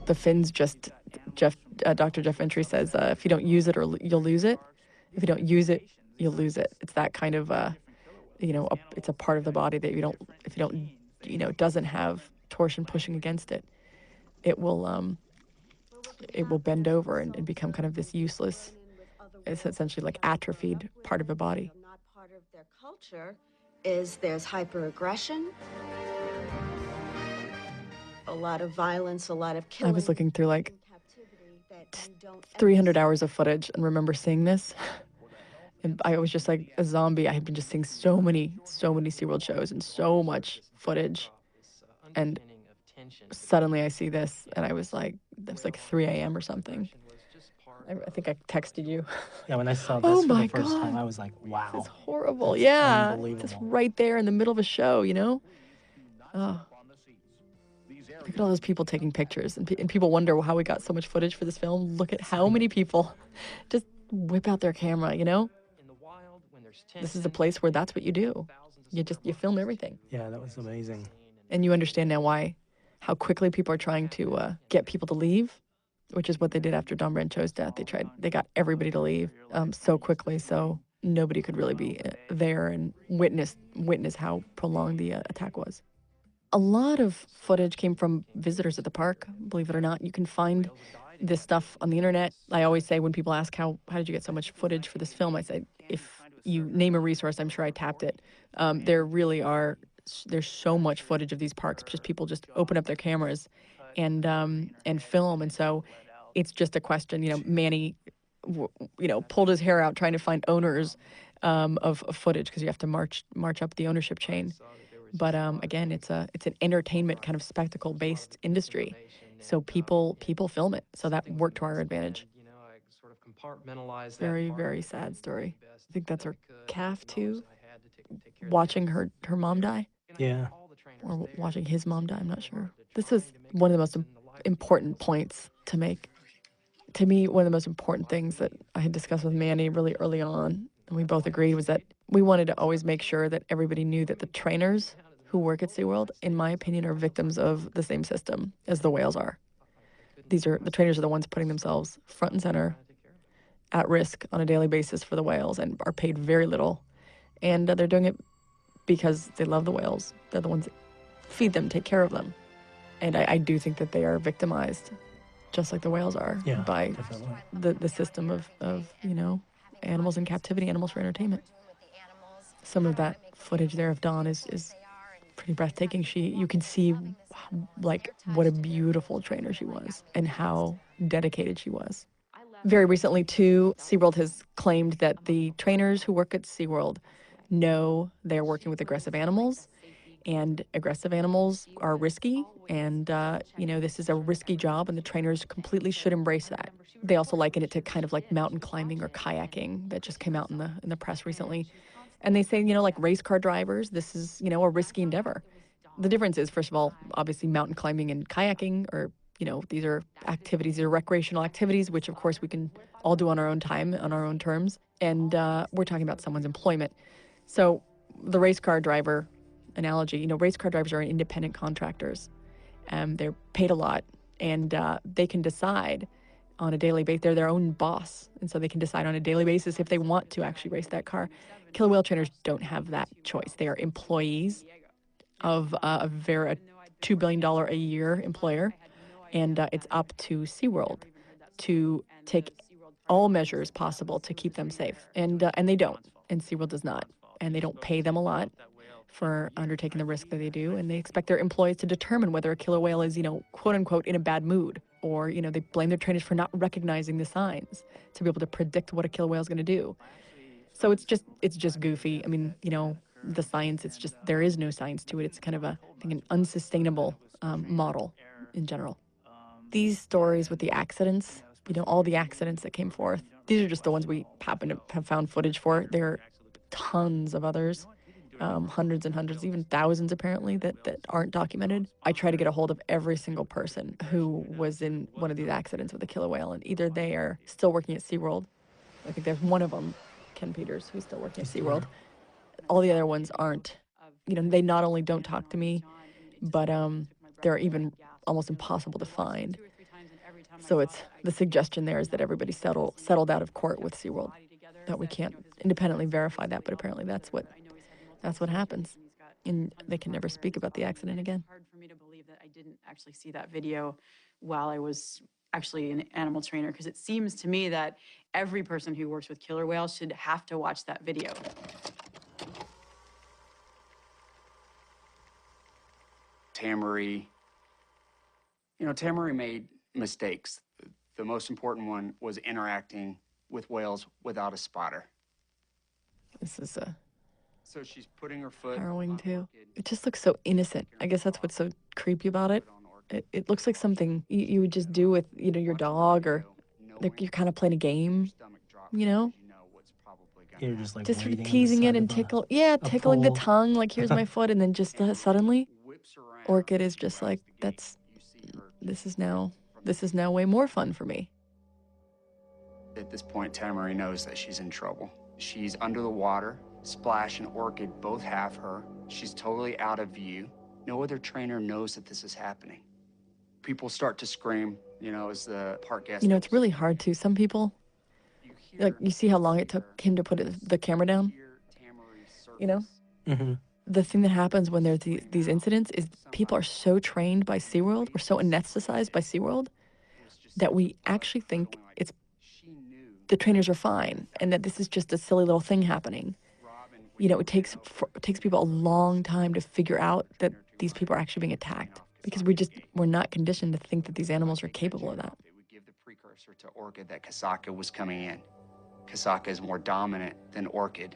The fins just, Dr. Jeff Entry says, if you don't use it, or you'll lose it. If you don't use it, you'll lose it. It's that kind of, you know, it's a part of the body that if you don't, you know, doesn't have torsion pushing against it, it will bend over and become kind of this useless, it's essentially like atrophied part of the body. Not part of their culture is there's hyperaggression, a lot of violence, a lot of killing. I was looking through like 300 hours of footage and remember seeing this. And I was just like a zombie. I had been just seeing so many SeaWorld shows and so much footage. And suddenly I see this and I was like, it was like 3 a.m. or something. I think I texted you. Yeah, when I saw this for the first time, I was like, wow. It's horrible. That's yeah. unbelievable. Just right there in the middle of a show, you know? Oh. Look at all those people taking pictures. And people wonder how we got so much footage for this film. Look at how many people just whip out their camera, you know? This is a place where that's what you do. You film everything. Yeah, that was amazing. And you understand now how quickly people are trying to get people to leave, which is what they did after Dawn Brancheau's death. They got everybody to leave so quickly, so nobody could really be there and witness how prolonged the attack was. A lot of footage came from visitors at the park, believe it or not. You can find this stuff on the internet. I always say when people ask how did you get so much footage for this film, I say, if you name a resource, I'm sure I tapped it. There really are, there's so much footage of these parks, just people just open up their cameras and film. And so it's just a question, you know, Manny, you know, pulled his hair out trying to find owners of footage because you have to march up the ownership chain. But again, it's an entertainment kind of spectacle-based industry, so people film it. So that worked to our advantage. Very, very sad story. I think that's her calf too. Watching her mom die. Yeah. Or watching his mom die. I'm not sure. This is one of the most important points to make. To me, one of the most important things that I had discussed with Manny really early on, and we both agreed, was that we wanted to always make sure that everybody knew that the trainers who work at SeaWorld, in my opinion, are victims of the same system as the whales are. The trainers are the ones putting themselves front and center at risk on a daily basis for the whales and are paid very little. And they're doing it because they love the whales. They're the ones that feed them, take care of them. And I do think that they are victimized, just like the whales are, by the system of, you know, animals in captivity, animals for entertainment. Some of that footage there of Dawn is pretty breathtaking. You can see like what a beautiful trainer she was and how dedicated she was. Very recently, too, SeaWorld has claimed that the trainers who work at SeaWorld know they're working with aggressive animals, and aggressive animals are risky, and, this is a risky job, and the trainers completely should embrace that. They also liken it to kind of like mountain climbing or kayaking that just came out in the press recently. And they say, like race car drivers, this is, a risky endeavor. The difference is, first of all, obviously mountain climbing and kayaking are, these are activities, they're recreational activities, which of course we can all do on our own time, on our own terms. And we're talking about someone's employment. So the race car driver analogy, race car drivers are independent contractors. They're paid a lot, and they can decide on a daily basis. They're their own boss, and so they can decide on a daily basis if they want to actually race that car. Killer whale trainers don't have that choice. They are employees of a $2 billion a year employer, and it's up to SeaWorld to take all measures possible to keep them safe. And they don't, and SeaWorld does not. And they don't pay them a lot for undertaking the risk that they do, and they expect their employees to determine whether a killer whale is, quote unquote, in a bad mood, or, they blame their trainers for not recognizing the signs to be able to predict what a killer whale is going to do. So it's just goofy. I mean, the science, there is no science to it. It's kind of an unsustainable model in general. These stories with the accidents, all the accidents that came forth, these are just the ones we happen to have found footage for. There are tons of others. Hundreds and hundreds, even thousands apparently, that aren't documented. I try to get a hold of every single person who was in one of these accidents with a killer whale, and either they are still working at SeaWorld. I think there's one of them, Ken Peters, who's still working at SeaWorld. All the other ones aren't. They not only don't talk to me, but they're even almost impossible to find. So it's the suggestion there is that everybody settled out of court with SeaWorld. That we can't independently verify that, but apparently that's what happens, and they can never speak about the accident again. Hard for me to believe that I didn't actually see that video while I was actually an animal trainer, because it seems to me that every person who works with killer whales should have to watch that video. Tamari made mistakes. The most important one was interacting with whales without a spotter. This is So she's putting her foot harrowing too. It just looks so innocent. I guess that's what's so creepy about it. It looks like something you would just do with your dog, or you're kind of playing a game, You're just like just sort of waiting on the teasing side it and of tickling the pole. tongue, like here's my foot, and then just suddenly, Orchid is just like, this is now way more fun for me. At this point, Tamari knows that she's in trouble. She's under the water. Splash and Orchid both have her. She's totally out of view. No other trainer knows that this is happening. People start to scream, as the park guest. It's really hard to. Some people, like, you see how long it took him to put the camera down? Mm-hmm. The thing that happens when there's these incidents is people are so trained by SeaWorld, we're so anesthetized by SeaWorld, that we actually think the trainers are fine, and that this is just a silly little thing happening. It takes people a long time to figure out that these people are actually being attacked, because we're not conditioned to think that these animals are capable of that. It would give the precursor to Orchid that Kasaka was coming in. Kasaka is more dominant than Orchid.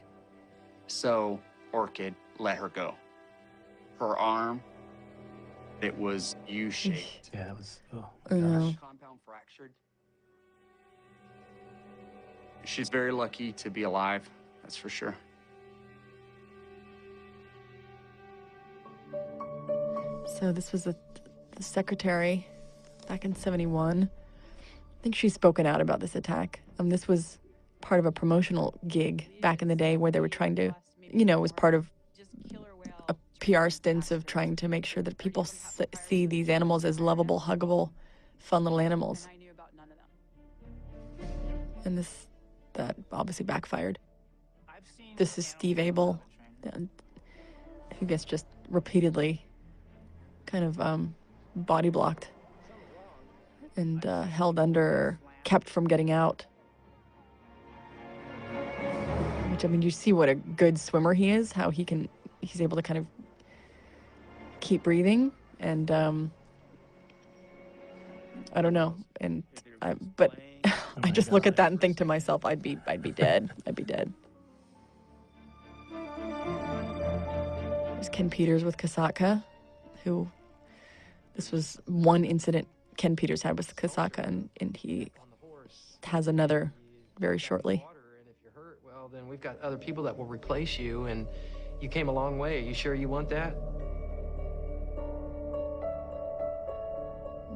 So Orchid let her go. Her arm, it was U-shaped. Yeah, it was. Oh I my know. gosh. Compound fractured. She's very lucky to be alive, that's for sure. So this was the secretary back in 1971. I think she's spoken out about this attack. This was part of a promotional gig back in the day where they were trying to, it was part of a PR stints of trying to make sure that people see these animals as lovable, huggable, fun little animals. And that obviously backfired. This is Steve Abel, who gets just repeatedly kind of body blocked and held under, kept from getting out. Which, I mean, you see what a good swimmer he is, how he's able to kind of keep breathing. And I don't know. But I just look at that and think to myself, I'd be dead. I'd be dead. There's Ken Peters with Kasaka, who this was one incident Ken Peters had with Kasaka, and he has another very shortly. And if you're hurt, well, then we've got other people that will replace you, and you came a long way. Are you sure you want that?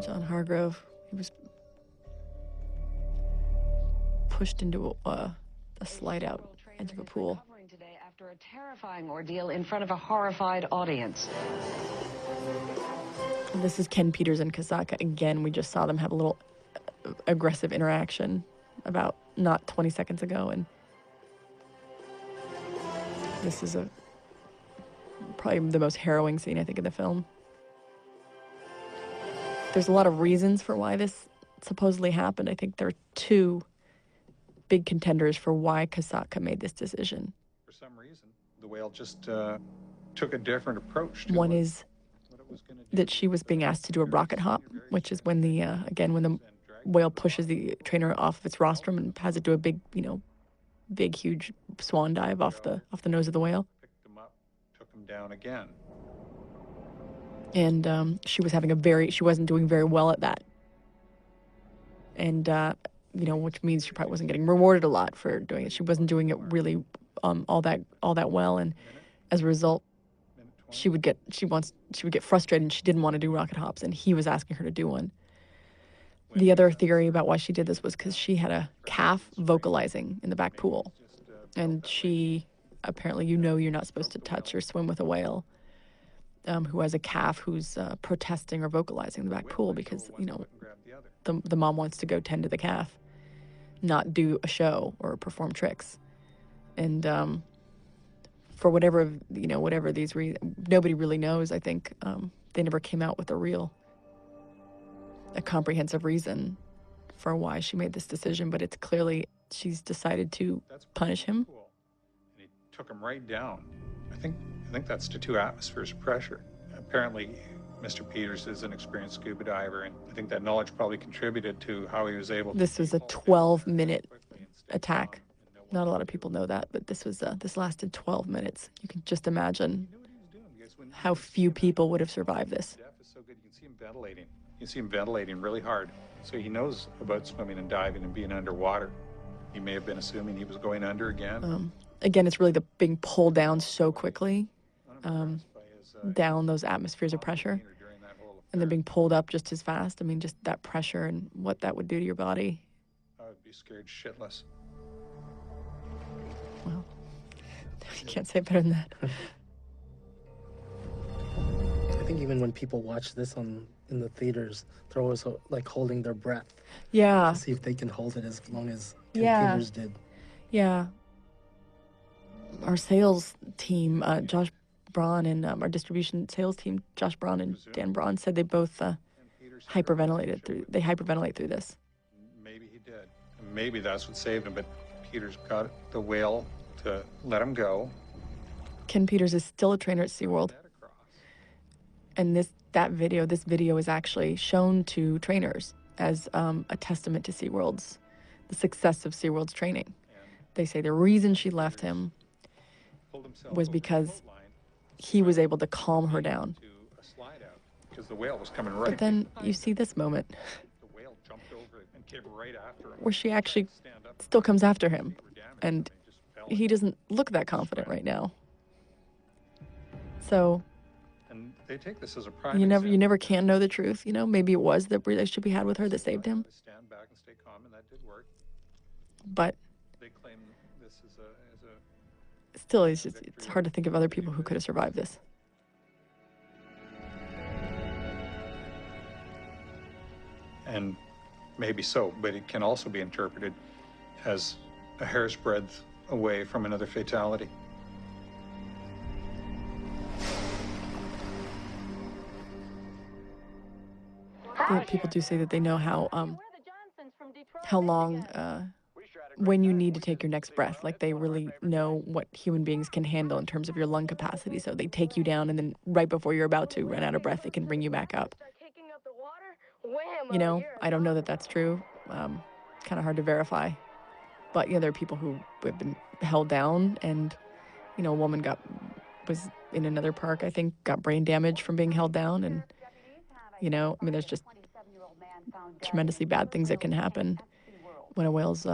John Hargrove, he was pushed into a slide-out edge of a pool. Today after a terrifying ordeal in front of a horrified audience. And this is Ken Peters and Kasaka. Again, we just saw them have a little aggressive interaction about not 20 seconds ago, and this is probably the most harrowing scene, I think, in the film. There's a lot of reasons for why this supposedly happened. I think there are two big contenders for why Kasaka made this decision. For some reason, the whale just took a different approach to One is that she was being asked to do a rocket hop, which is when when the whale pushes the trainer off of its rostrum and has it do a big, huge swan dive off the nose of the whale. Picked him up, took him down again. And she wasn't doing very well at that. And, which means she probably wasn't getting rewarded a lot for doing it. She wasn't doing it really all that well. And as a result, she would get frustrated, and she didn't want to do rocket hops, and he was asking her to do one. The other theory about why she did this was because she had a calf vocalizing in the back pool. And she, apparently, you're not supposed to touch or swim with a whale who has a calf who's protesting or vocalizing in the back pool because, the mom wants to go tend to the calf, not do a show or perform tricks. And for whatever these reasons, nobody really knows. I think they never came out with a comprehensive reason for why she made this decision, but it's clearly she's decided to punish him. Cool. And he took him right down. I think that's to 2 atmospheres of pressure. Apparently, Mr. Peters is an experienced scuba diver, and I think that knowledge probably contributed to how he was able to... This was a 12-minute attack. Not a lot of people know that, but this lasted 12 minutes. You can just imagine how few people would have survived this. It's so good. You can see him ventilating. You see him ventilating really hard. So he knows about swimming and diving and being underwater. He may have been assuming he was going under again. Again, it's really the being pulled down so quickly, down those atmospheres of pressure, and then being pulled up just as fast. I mean, just that pressure and what that would do to your body. I would be scared shitless. Well, you can't say better than that. I think even when people watch this in the theaters, they're always holding their breath. Yeah. To see if they can hold it as long as Ken Peters did. Yeah. Our sales team, Josh Braun, and our distribution sales team, Josh Braun and Dan Braun, said they both hyperventilate through this. Maybe he did. Maybe that's what saved him, but Peters got the whale to let him go. Ken Peters is still a trainer at SeaWorld. And this video is actually shown to trainers as a testament to the success of SeaWorld's training. They say the reason she left him was because he was able to calm her down. Because the whale was coming right. But then you see this moment The whale jumped over and came right after him. where she actually still comes after him, and he doesn't look that confident right now. So And they take this as a prime you never can know the truth. Maybe it was the relationship he had with her that saved him. Stand back and stay calm, and that did work. But They claim this is a still, it's hard to think of other people who could have survived this. And maybe so, but it can also be interpreted as a hair's breadth away from another fatality. People do say that they know how long when you need to take your next breath. Like, they really know what human beings can handle in terms of your lung capacity. So they take you down, and then right before you're about to run out of breath, they can bring you back up. You know, I don't know that that's true. Kind of hard to verify. But, there are people who have been held down, and, a woman was in another park, I think, got brain damage from being held down. And, there's just tremendously bad things that can happen when a whale's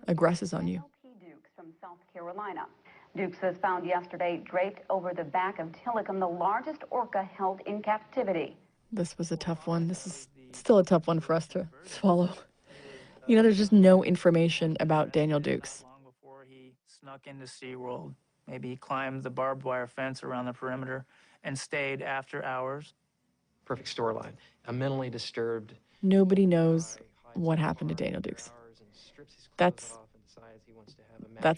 aggresses on you. From South Carolina. Dukes was found yesterday draped over the back of Tilikum, the largest orca held in captivity. This was a tough one. This is still a tough one for us to swallow. There's just no information about Daniel Dukes. Long before he snuck into SeaWorld, maybe he climbed the barbed wire fence around the perimeter and stayed after hours. Perfect storyline. A mentally disturbed. Nobody knows what happened to Daniel Dukes. That's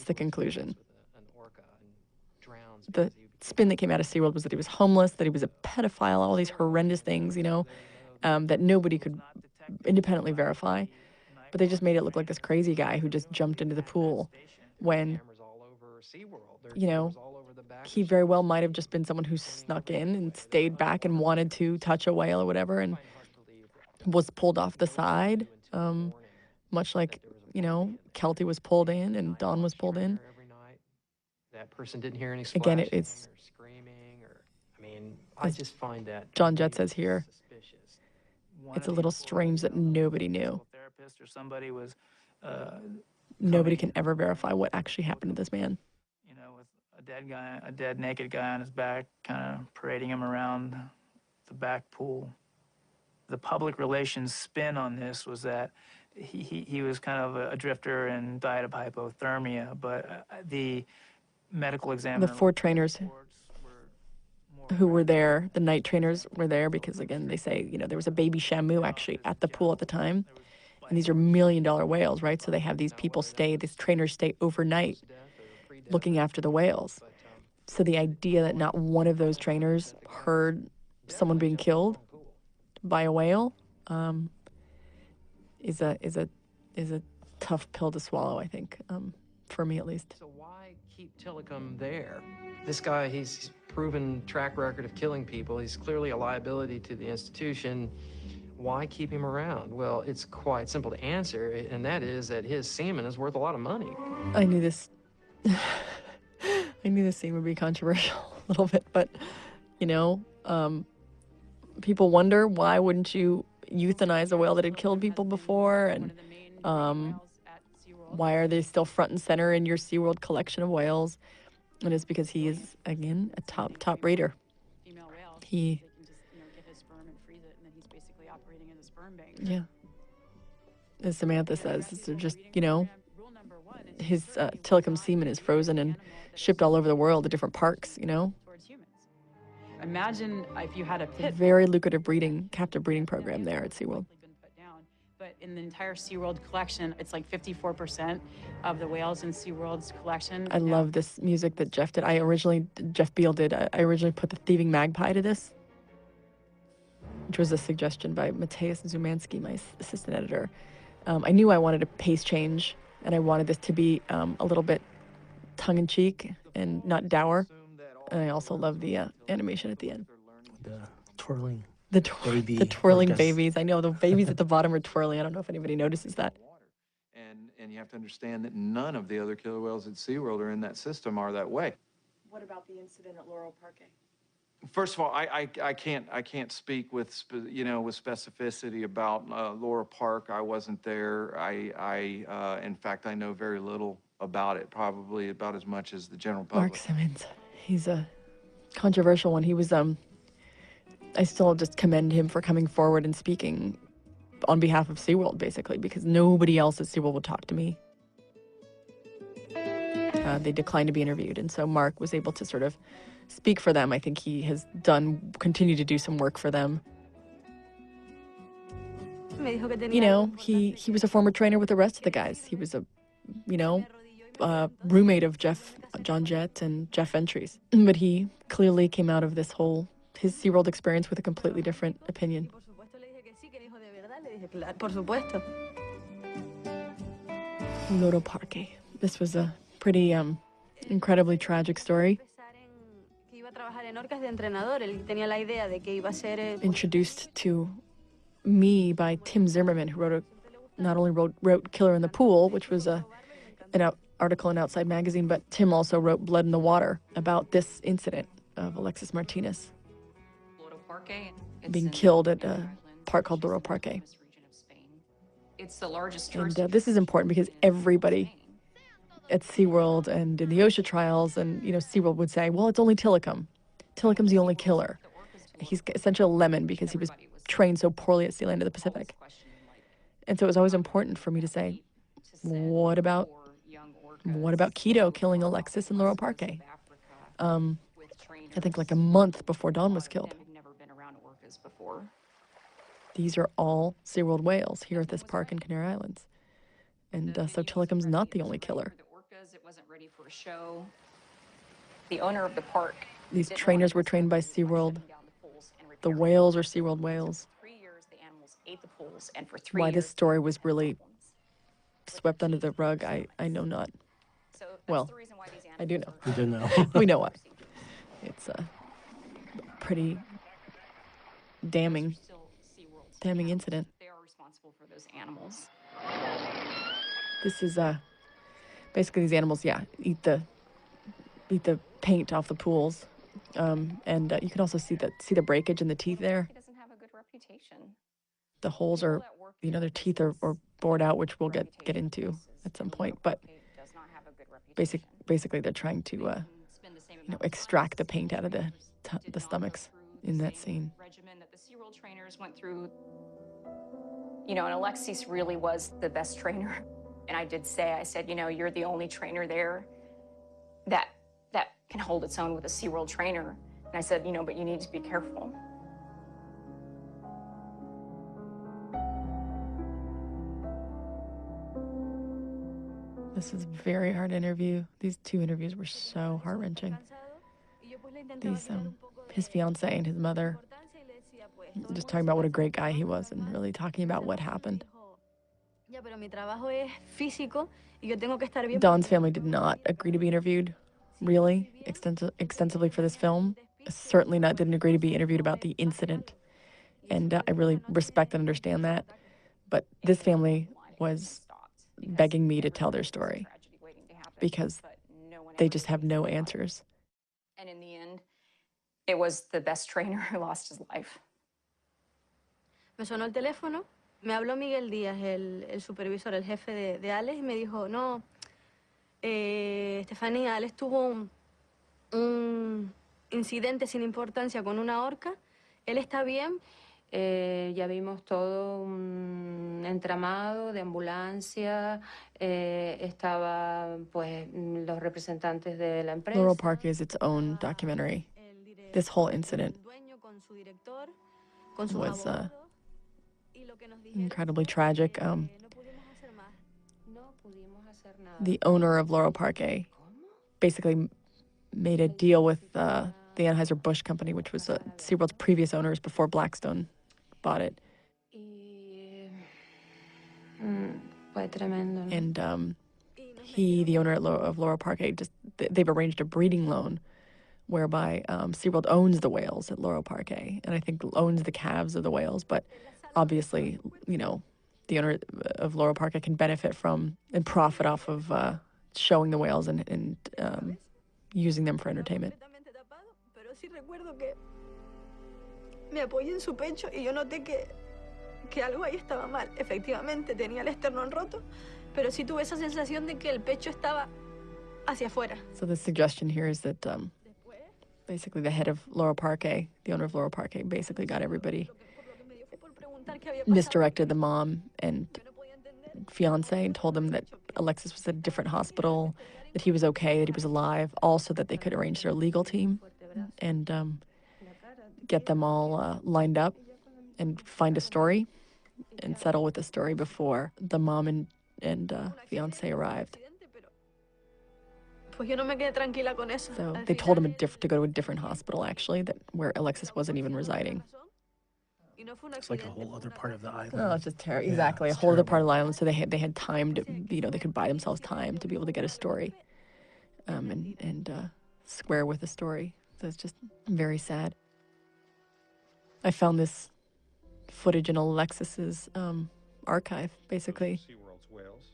the conclusion. The spin that came out of SeaWorld was that he was homeless, that he was a pedophile, all these horrendous things, that nobody could independently verify. But they just made it look like this crazy guy who just jumped into the pool when, he very well might have just been someone who snuck in and stayed back and wanted to touch a whale or whatever and was pulled off the side, much like, Kelty was pulled in and Dawn was pulled in. That person didn't hear any Again, splashing it's or screaming I just find that John Jett says here, it's a little strange that nobody knew. Therapist or somebody was Nobody can ever verify what actually happened to this man. With a dead naked guy on his back, kind of parading him around the back pool. The public relations spin on this was that he was kind of a drifter and died of hypothermia, but the medical examiner... The 4 trainers who were there, the night trainers were there because, again, they say, there was a baby shamu actually at the pool at the time. And these are $1 million whales, right? So they have these trainers stay overnight looking after the whales. So the idea that not one of those trainers heard someone being killed by a whale is a tough pill to swallow, I think, for me at least. So why keep Tilikum there? This guy, he's proven track record of killing people. He's clearly a liability to the institution. Why keep him around? Well, it's quite simple to answer, and that is that his semen is worth a lot of money. I knew this. I knew this scene would be controversial a little bit, but, people wonder, why wouldn't you euthanize a whale that had killed people before? And why are they still front and center in your SeaWorld collection of whales? And it's because he is, again, a top raider. He... Yeah. As Samantha says, it's just, his Tilikum semen is frozen and shipped all over the world to different parks, Imagine if you had a pit. Very lucrative captive breeding program there at SeaWorld. But in the entire SeaWorld collection, it's like 54% of the whales in SeaWorld's collection. I love this music that Jeff did. Jeff Beal did. I originally put the Thieving Magpie to this, which was a suggestion by Mateusz Zumanski, my assistant editor. I knew I wanted a pace change, and I wanted this to be a little bit tongue-in-cheek and not dour. And I also love the animation at the end. The twirling. The twirling babies. I know the babies at the bottom are twirling. I don't know if anybody notices that. And you have to understand that none of the other killer whales at SeaWorld or in that system are that way. What about the incident at Laurel Parque? First of all, I can't speak with specificity about Laura Park. I wasn't there. In fact, I know very little about it. Probably about as much as the general public. Mark Simmons, he's a controversial one. He was I still just commend him for coming forward and speaking on behalf of SeaWorld, basically, because nobody else at SeaWorld would talk to me. They declined to be interviewed, and so Mark was able to sort of speak for them. I think he has continued to do some work for them. He was a former trainer with the rest of the guys. He was a, roommate of John Jett and Jeff Ventries. But he clearly came out of his SeaWorld experience with a completely different opinion. Loro Parque. This was a pretty incredibly tragic story. Introduced to me by Tim Zimmerman, who not only wrote Killer in the Pool, which was an article in Outside Magazine, but Tim also wrote Blood in the Water about this incident of Alexis Martinez being killed at a park called Loro Parque. It's the largest And this is important because everybody at SeaWorld and in the OSHA trials, and SeaWorld would say, well, it's only Tilikum. Tilikum's the only killer. He's essentially a lemon because he was trained so poorly at Sealand of the Pacific. And so it was always important for me to say, what about Keto killing Alexis in Loro Parque? I think like a month before Dawn was killed. These are all SeaWorld whales here at this park in Canary Islands. And so Tilikum's not the only killer. It wasn't ready for a show. The owner of the park. These trainers were trained by SeaWorld. The whales are SeaWorld whales. For 3 years, the animals ate the pools, and for 3 Why years, this story was really swept under the rug, I know not. Well, I do know. You do know. We know why. It's a pretty damning incident. they are responsible for those animals. This is basically these animals, eat the paint off the pools, and you can also see the breakage in the teeth there. He doesn't have a good reputation. The holes are, their teeth are bored out, which we'll get into at some point. But basically, they're trying to extract the paint out of the stomachs in that scene. Regimen that the SeaWorld trainers went through. And Alexis really was the best trainer. And I said, you're the only trainer there that can hold its own with a SeaWorld trainer. And I said, but you need to be careful. This is a very hard interview. These two interviews were so heart-wrenching. His fiancée and his mother, just talking about what a great guy he was and really talking about what happened. Dawn's family did not agree to be interviewed, really, extensively for this film. Certainly didn't agree to be interviewed about the incident. And I really respect and understand that. But this family was begging me to tell their story because they just have no answers. And in the end, it was the best trainer who lost his life. Me sonó el teléfono, me habló Miguel Díaz, el supervisor, el jefe de Alex, y me dijo, no, Estefanía, Alex tuvo un incidente sin importancia con una orca, él está bien. Ya vimos todo un entramado de ambulancia, estaba pues los representantes de la empresa. Loro Parque is its own documentary. This whole incident was incredibly tragic. The owner of Loro Parque basically made a deal with the Anheuser-Busch company, which was SeaWorld's previous owners before Blackstone bought it. And he, the owner of Loro Parque, they've arranged a breeding loan whereby SeaWorld owns the whales at Loro Parque, and I think owns the calves of the whales. But obviously, the owner of Loro Parque can benefit from and profit off of showing the whales and using them for entertainment. Me apoyé en su pecho y yo noté que algo ahí estaba mal. Efectivamente, tenía el esternón roto, pero sí tuve esa sensación de que el pecho estaba hacia afuera. So the suggestion here is that basically the head of Loro Parque, the owner of Loro Parque, basically got everybody, misdirected the mom and fiancé and told them that Alexis was at a different hospital, that he was okay, that he was alive, also that they could arrange their legal team and get them all lined up and find a story and settle with the story before the mom and fiancé arrived. So they told him to go to a different hospital, actually, where Alexis wasn't even residing. It's like a whole other part of the island. Oh, it's just terrible. Yeah, Exactly, a it's whole other terrible. part of the island. So they had time to, they could buy themselves time to be able to get a story, and square with the story. So it's just very sad. I found this footage in Alexis's archive, basically. SeaWorld's whales.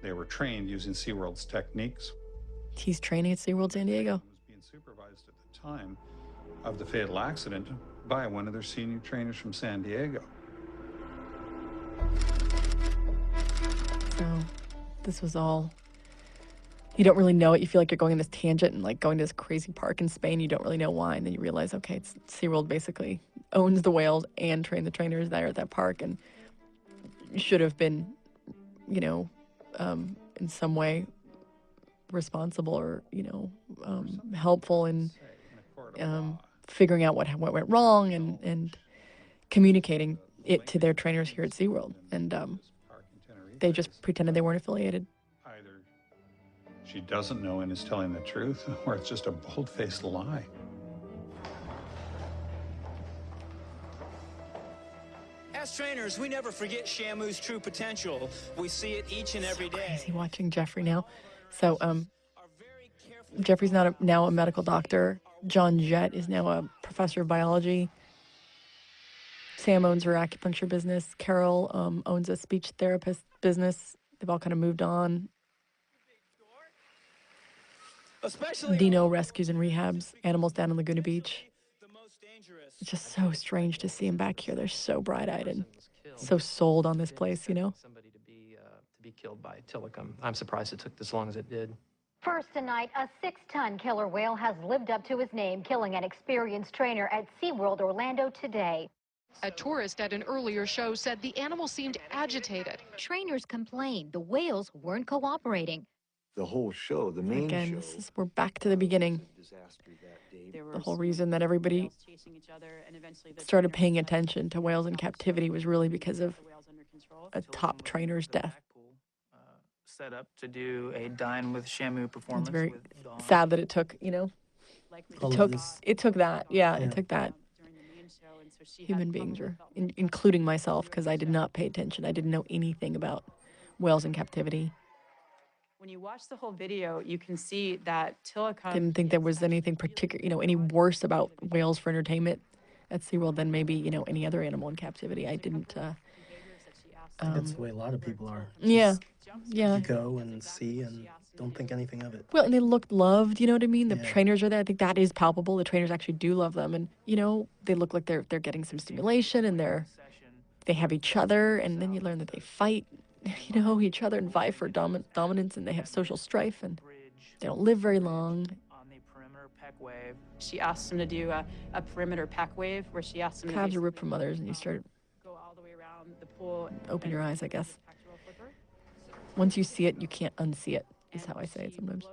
They were trained using SeaWorld's techniques. He's training at SeaWorld San Diego. Was being supervised at the time of the fatal accident by one of their senior trainers from San Diego. So this was all, you don't really know it. You feel like you're going in this tangent and like going to this crazy park in Spain. You don't really know why. And then you realize, okay, it's SeaWorld basically owns the whales and trained the trainers there at that park, and should have been, in some way responsible or, helpful in figuring out what went wrong and communicating it to their trainers here at SeaWorld. And they just pretended they weren't affiliated. Either she doesn't know and is telling the truth, or it's just a bold-faced lie. As trainers, we never forget Shamu's true potential. We see it each and every day. Crazy watching Jeffrey now. So Jeffrey's now a medical doctor. John Jett is now a professor of biology. Sam owns her acupuncture business. Carol owns a speech therapist business. They've all kind of moved on. Dino rescues and rehabs animals down in Laguna Beach. It's just so strange to see them back here. They're so bright-eyed and so sold on this place, Somebody to be killed by Tilikum. I'm surprised it took this long as it did. First tonight, a 6-ton killer whale has lived up to his name, killing an experienced trainer at SeaWorld Orlando today. A tourist at an earlier show said the animal seemed agitated. Trainers complained the whales weren't cooperating. The whole show, the main Again, show. we're back to the beginning. The whole reason that everybody started paying attention to whales in captivity was really because of a top trainer's death. Set up to do a Dine with Shamu performance. It's very with Dawn. sad that it took, it took that. Yeah, it took that. Human beings, including myself, because I did not pay attention. I didn't know anything about whales in captivity. When you watch the whole video, you can see that Tilikum Didn't think there was anything particular, any worse about whales for entertainment at SeaWorld than maybe, any other animal in captivity. I didn't. That's the way a lot of people are. Yeah. Just Yeah. go and see and don't think anything of it. Well, and they looked loved, you know what I mean? The trainers are there. I think that is palpable. The trainers actually do love them. And, they look like they're getting some stimulation and they have each other. And then you learn that they fight, each other and vie for dominance, and they have social strife, and they don't live very long. On the perimeter peck wave. She asked him to do a perimeter pack wave where she asked him to Calves are ripped from mothers, and you start go all the way around the pool. open your eyes, I guess. Once you see it, you can't unsee it, is how I say it sometimes.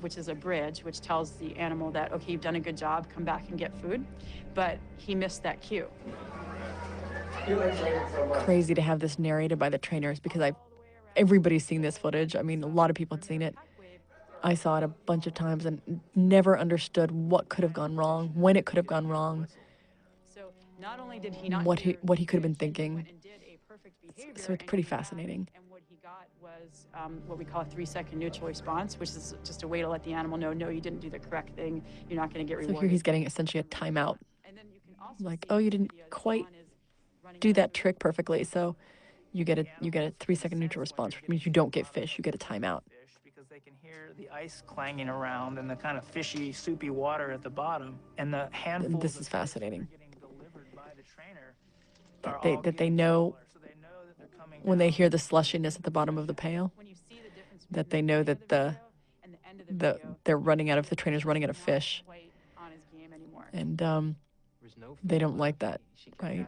Which is a bridge, which tells the animal that, okay, you've done a good job, come back and get food. But he missed that cue. Crazy to have this narrated by the trainers, because everybody's seen this footage. I mean, a lot of people had seen it. I saw it a bunch of times and never understood what could have gone wrong, when it could have gone wrong, So not only did he not what he could have been thinking. So it's pretty fascinating. And what he got was what we call a 3-second neutral response, which is just a way to let the animal know, no, you didn't do the correct thing. You're not going to get So rewarded. here he's getting essentially a timeout. Like, oh, you didn't quite do that trick perfectly, so you get a 3-second neutral response, which means you don't get fish, you get a timeout. Because they can hear the ice clanging around and the kind of fishy, soupy water at the bottom, and the handful. This is fascinating. Are That they know when they hear the slushiness at the bottom of the pail, that they know that the trainer's running out of fish, and they don't like that, right?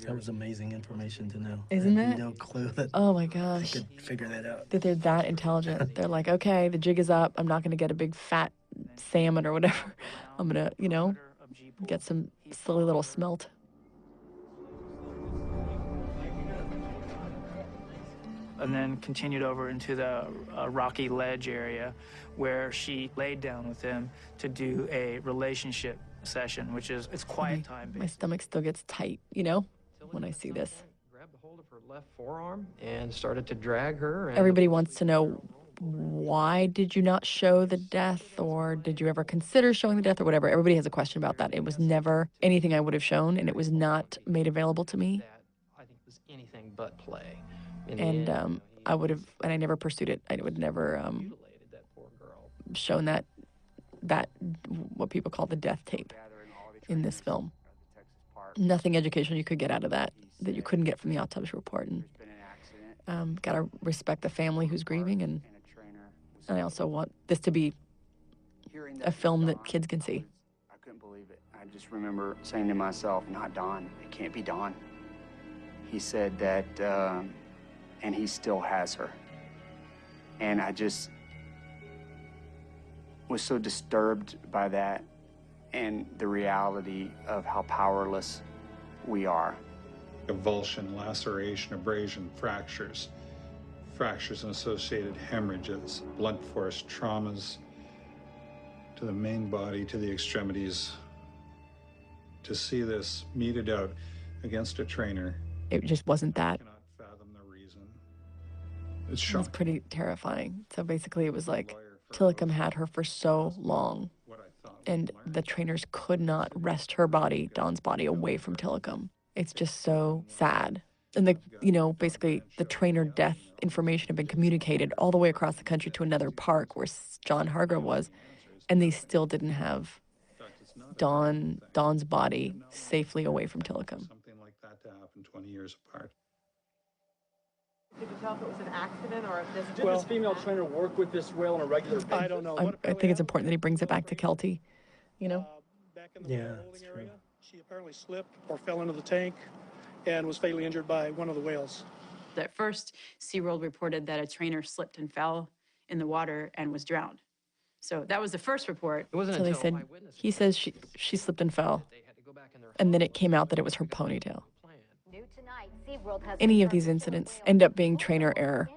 That was amazing information to know. Isn't I had it? no clue that Oh my I gosh. could figure that out. That they're that intelligent. They're like, okay, the jig is up. I'm not going to get a big fat salmon or whatever. I'm going to, get some silly little smelt. And then continued over into the rocky ledge area where she laid down with him to do a relationship session, which is it's quiet time. My stomach still gets tight, you know, when I see this. Grabbed a hold of her left forearm and started to drag her. And Everybody wants to know, why did you not show the death, or did you ever consider showing the death, or whatever? Everybody has a question about that. It was never anything I would have shown, and it was not made available to me. I think it was anything but play. And I would have, and I never pursued it. I would never shown that what people call the death tape in this film. Nothing educational you could get out of that you couldn't get from the autopsy report. And got to respect the family who's grieving, and I also want this to be a film that kids can see. I couldn't believe it. I just remember saying to myself, not Dawn. It can't be Dawn. He said that, and he still has her. And I just was so disturbed by that and the reality of how powerless we are. Avulsion, laceration, abrasion, fractures and associated hemorrhages, blunt force traumas to the main body, to the extremities. To see this meted out against a trainer. It just wasn't that. Cannot fathom the reason. It was pretty terrifying. So basically it was like Tilikum had her for so long, and the trainers could not wrest her body, Dawn's body, away from Tilikum. It's just so sad. And basically the trainer death information had been communicated all the way across the country to another park where John Hargrove was, and they still didn't have Dawn's body safely away from Tilikum. Something like that to happen 20 years apart. Did you tell if it was an accident or if did this female trainer work with this whale on a regular basis? I don't know. I think it's important that he brings it back to Kelty, you know? Back in the holding area, she apparently slipped or fell into the tank and was fatally injured by one of the whales. At first, SeaWorld reported that a trainer slipped and fell in the water and was drowned. So that was the first report. So they said, he says she slipped and fell. And then it came out that it was her ponytail. Any of these incidents end up being trainer error.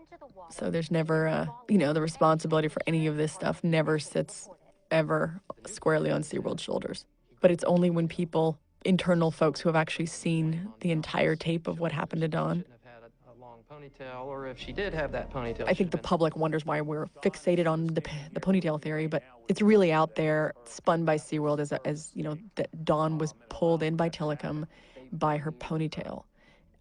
So there's never, the responsibility for any of this stuff never sits ever squarely on SeaWorld's shoulders. But it's only when people, internal folks who have actually seen the entire tape of what happened to Dawn. Ponytail, or if she did have that ponytail. I think the public wonders why we're fixated on the ponytail theory, but it's really out there, spun by SeaWorld as that Dawn was pulled in by Tilikum by her ponytail.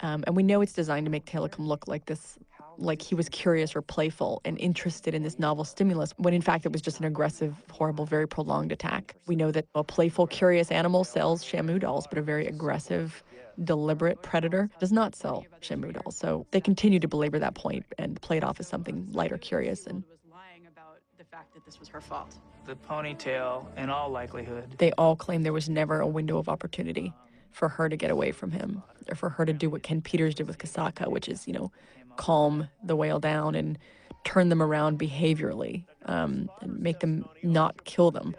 And we know it's designed to make Tilikum look like this, like he was curious or playful and interested in this novel stimulus, when in fact it was just an aggressive, horrible, very prolonged attack. We know that a playful, curious animal sells Shamu dolls, but a very aggressive, deliberate predator does not sell Shamu dolls. So they continue to belabor that point and play it off as something light or curious. And was lying about the fact that this was her fault. The ponytail, in all likelihood. They all claim there was never a window of opportunity for her to get away from him, or for her to do what Ken Peters did with Kasaka, which is, calm the whale down and turn them around behaviorally, and make them not kill them.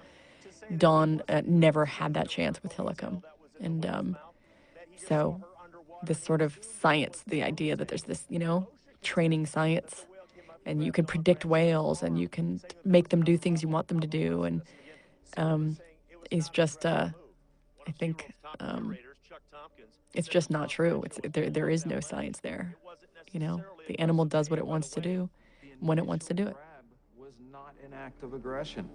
Dawn never had that chance with Tilikum. And so this sort of science, the idea that there's this, training science, and you can predict whales and you can make them do things you want them to do, and is just, I think, it's just not true. There is no science there. The animal does what it wants to do when it wants to do it. Was not an act of aggression.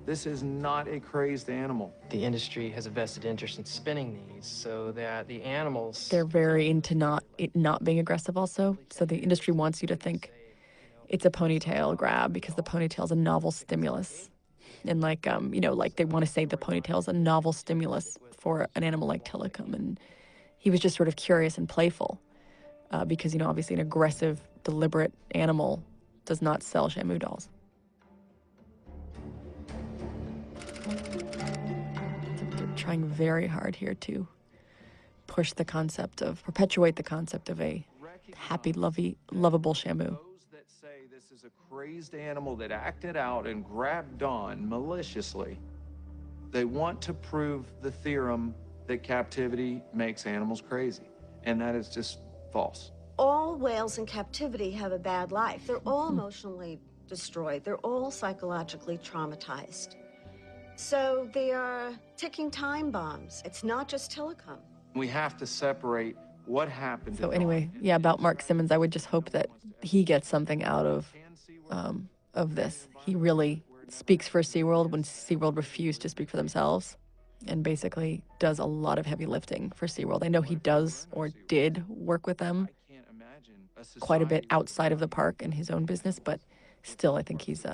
This is not a crazed animal. The industry has a vested interest in spinning these so that the animals... They're very into it not being aggressive also. So the industry wants you to think it's a ponytail grab because the ponytail is a novel stimulus. And like they want to say the ponytail is a novel stimulus for an animal like Tilikum. And he was just sort of curious and playful because, obviously an aggressive, deliberate animal does not sell Shamu dolls. They're trying very hard here to perpetuate the concept of a happy, lovable Shamu. Those that say this is a crazed animal that acted out and grabbed Dawn maliciously, they want to prove the theorem that captivity makes animals crazy. And that is just false. All whales in captivity have a bad life. They're all emotionally destroyed. They're all psychologically traumatized. So they are ticking time bombs. It's not just Tilikum. We have to separate what happened to So Dawn. anyway, yeah, about Mark Simmons, I would just hope that he gets something out of this. He really speaks for SeaWorld when SeaWorld refused to speak for themselves, and basically does a lot of heavy lifting for SeaWorld. I know he does or did work with them quite a bit outside of the park in his own business, but still, I think he's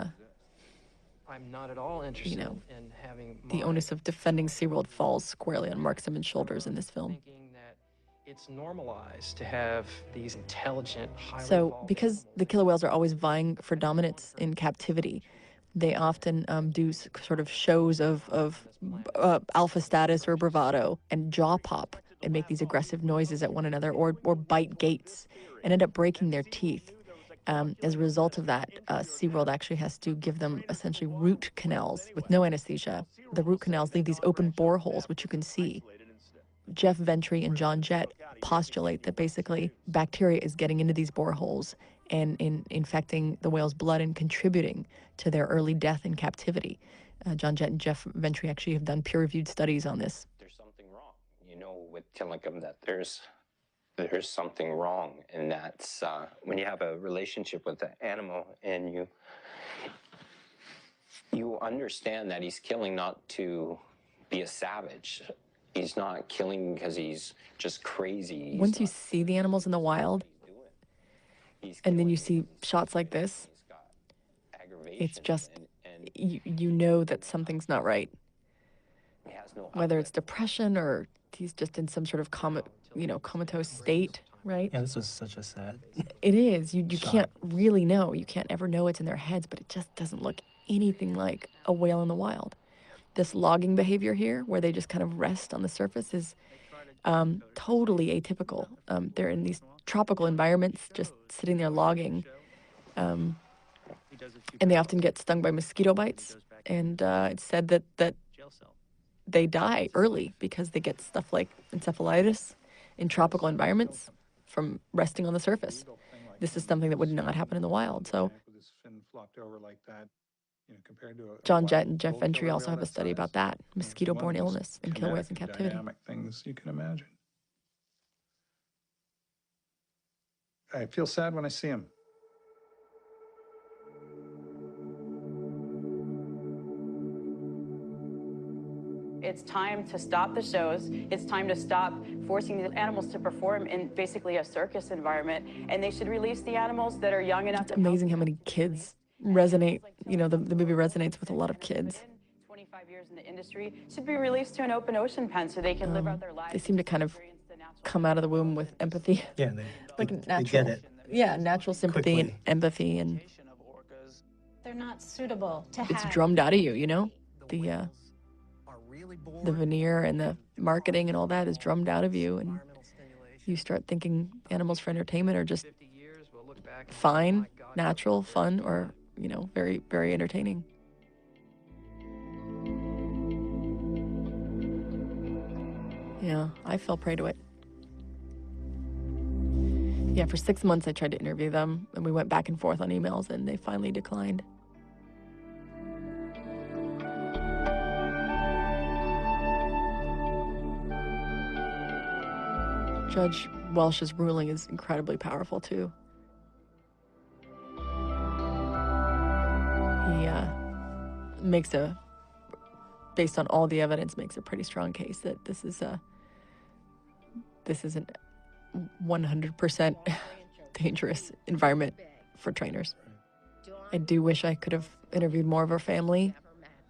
I'm not at all interested in having the onus of defending SeaWorld falls squarely on Mark Simmons' shoulders in this film. thinking that it's normalized to have these intelligent, highly So, evolved because the killer whales are always vying for dominance in captivity, they often do sort of shows of alpha status or bravado and jaw pop and make these aggressive noises at one another or bite gates and end up breaking their teeth. As a result of that, SeaWorld actually has to give them essentially root canals with no anesthesia. The root canals leave these open boreholes, which you can see. Jeff Ventry and John Jett postulate that basically bacteria is getting into these boreholes and infecting the whale's blood and contributing to their early death in captivity. John Jett and Jeff Ventry actually have done peer-reviewed studies on this. There's something wrong, you know, with Tilikum, that there's something wrong, and that's when you have a relationship with the animal and you understand that he's killing not to be a savage. He's not killing because he's just crazy. Once you see the animals in the wild, and then you see shots like this, it's just, you know that something's not right. Whether it's depression or he's just in some sort of comatose state, right? Yeah, this was such a sad. It is. You can't really know. You can't ever know what's in their heads, but it just doesn't look anything like a whale in the wild. This logging behavior here, where they just kind of rest on the surface, is totally atypical. They're in these tropical environments, just sitting there logging. And they often get stung by mosquito bites. And it's said that they die early because they get stuff like encephalitis in tropical environments from resting on the surface. This is something that would not happen in the wild. So John Jett and Jeff Ventry also have a study about that, mosquito-borne illness in killer whales in captivity. Dynamic things you can imagine. I feel sad when I see him. It's time to stop the shows. It's time to stop forcing the animals to perform in basically a circus environment. And they should release the animals that are young enough. It's amazing how many kids resonate. You know, the movie resonates with a lot of kids. 25 years in the industry should be released to an open ocean pen so they can live out their lives. They seem to kind of come out of the womb with empathy. Yeah, like natural. They get it. Yeah, natural sympathy and empathy, and They're not suitable to it's have. drummed out of you. You know, the veneer and the marketing and all that is drummed out of you, and you start thinking animals for entertainment are just fine, natural, fun, or very, very entertaining. Yeah, I fell prey to it. Yeah, for 6 months I tried to interview them, and we went back and forth on emails, and they finally declined. Judge Welsh's ruling is incredibly powerful, too. He based on all the evidence, makes a pretty strong case that this is a 100% dangerous environment for trainers. I do wish I could have interviewed more of her family,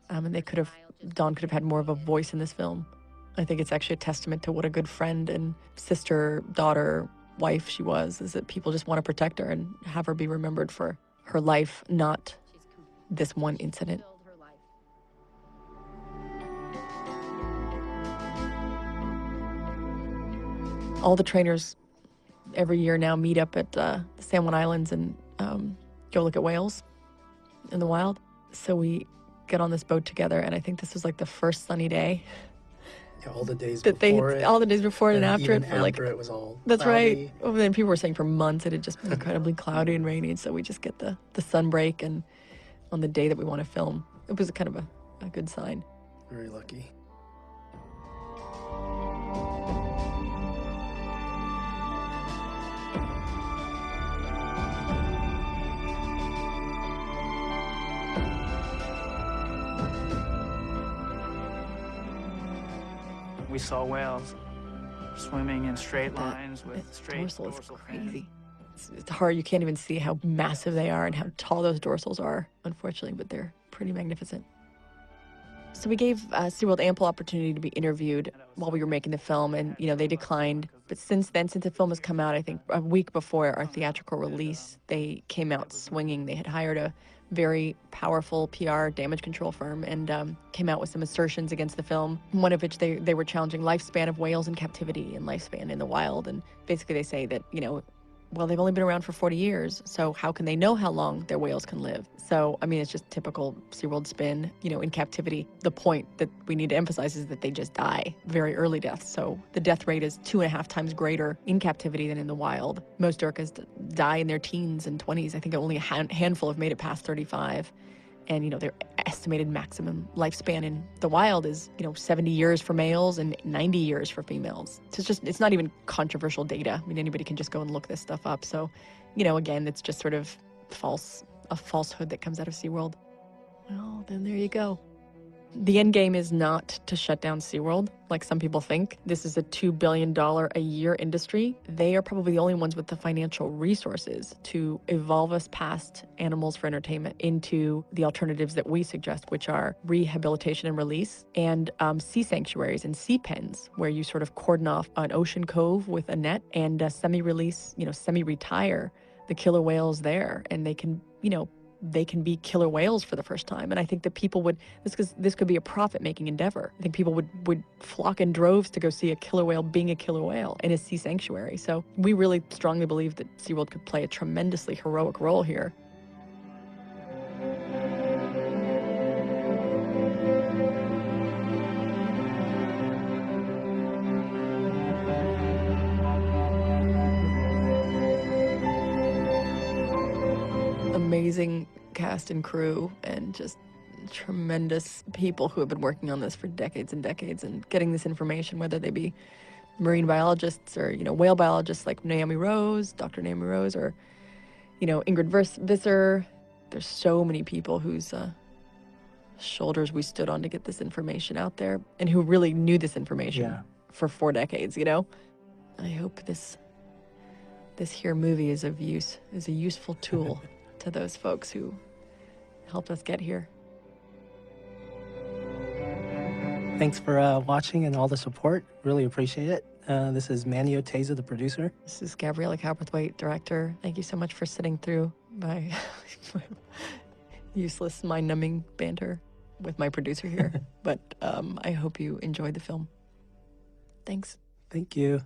and Dawn could have had more of a voice in this film. I think it's actually a testament to what a good friend and sister, daughter, wife she was, is that people just want to protect her and have her be remembered for her life, not this one incident. All the trainers every year now meet up at the San Juan Islands and go look at whales in the wild. So we get on this boat together, and I think this was like the first sunny day. Yeah, all the days that before it. All the days before it and after even it. For like, after it was all that's cloudy. right. Oh, then people were saying for months it had just been incredibly cloudy and rainy, so we just get the sun break, and on the day that we want to film, it was kind of a good sign. Very lucky. We saw whales swimming in straight lines with straight Dorsal is dorsal crazy. It's hard. You can't even see how massive they are and how tall those dorsals are, unfortunately, but they're pretty magnificent. So we gave SeaWorld ample opportunity to be interviewed while we were making the film, and, they declined. But since then, since the film has come out, I think a week before our theatrical release, they came out swinging. They had hired a very powerful PR damage control firm and came out with some assertions against the film, one of which they were challenging lifespan of whales in captivity and lifespan in the wild. And basically they say that, well, they've only been around for 40 years, so how can they know how long their whales can live? So, it's just typical SeaWorld spin, in captivity. The point that we need to emphasize is that they just die, very early deaths. So the death rate is 2.5 times greater in captivity than in the wild. Most orcas die in their teens and 20s. I think only a handful have made it past 35. And, their estimated maximum lifespan in the wild is, 70 years for males and 90 years for females. So it's not even controversial data. Anybody can just go and look this stuff up. So, again, it's just sort of a falsehood that comes out of SeaWorld. Well, then there you go. The end game is not to shut down SeaWorld, like some people think. This is a $2 billion a year industry. They are probably the only ones with the financial resources to evolve us past animals for entertainment into the alternatives that we suggest, which are rehabilitation and release, and sea sanctuaries and sea pens, where you sort of cordon off an ocean cove with a net and semi-release, semi-retire the killer whales there, and they can, they can be killer whales for the first time. And I think that people would, this could be a profit-making endeavor. I think people would flock in droves to go see a killer whale being a killer whale in a sea sanctuary. So we really strongly believe that SeaWorld could play a tremendously heroic role here. Amazing cast and crew and just tremendous people who have been working on this for decades and decades and getting this information, whether they be marine biologists or, whale biologists like Naomi Rose, Dr. Naomi Rose, or, Ingrid Visser. There's so many people whose shoulders we stood on to get this information out there and who really knew this information for 4 decades, I hope this here movie is of use, is a useful tool to those folks who helped us get here. Thanks for watching and all the support. Really appreciate it. This is Manuel, Oteyza, the producer. This is Gabriela Cowperthwaite, director. Thank you so much for sitting through my useless, mind-numbing banter with my producer here. But I hope you enjoyed the film. Thanks. Thank you.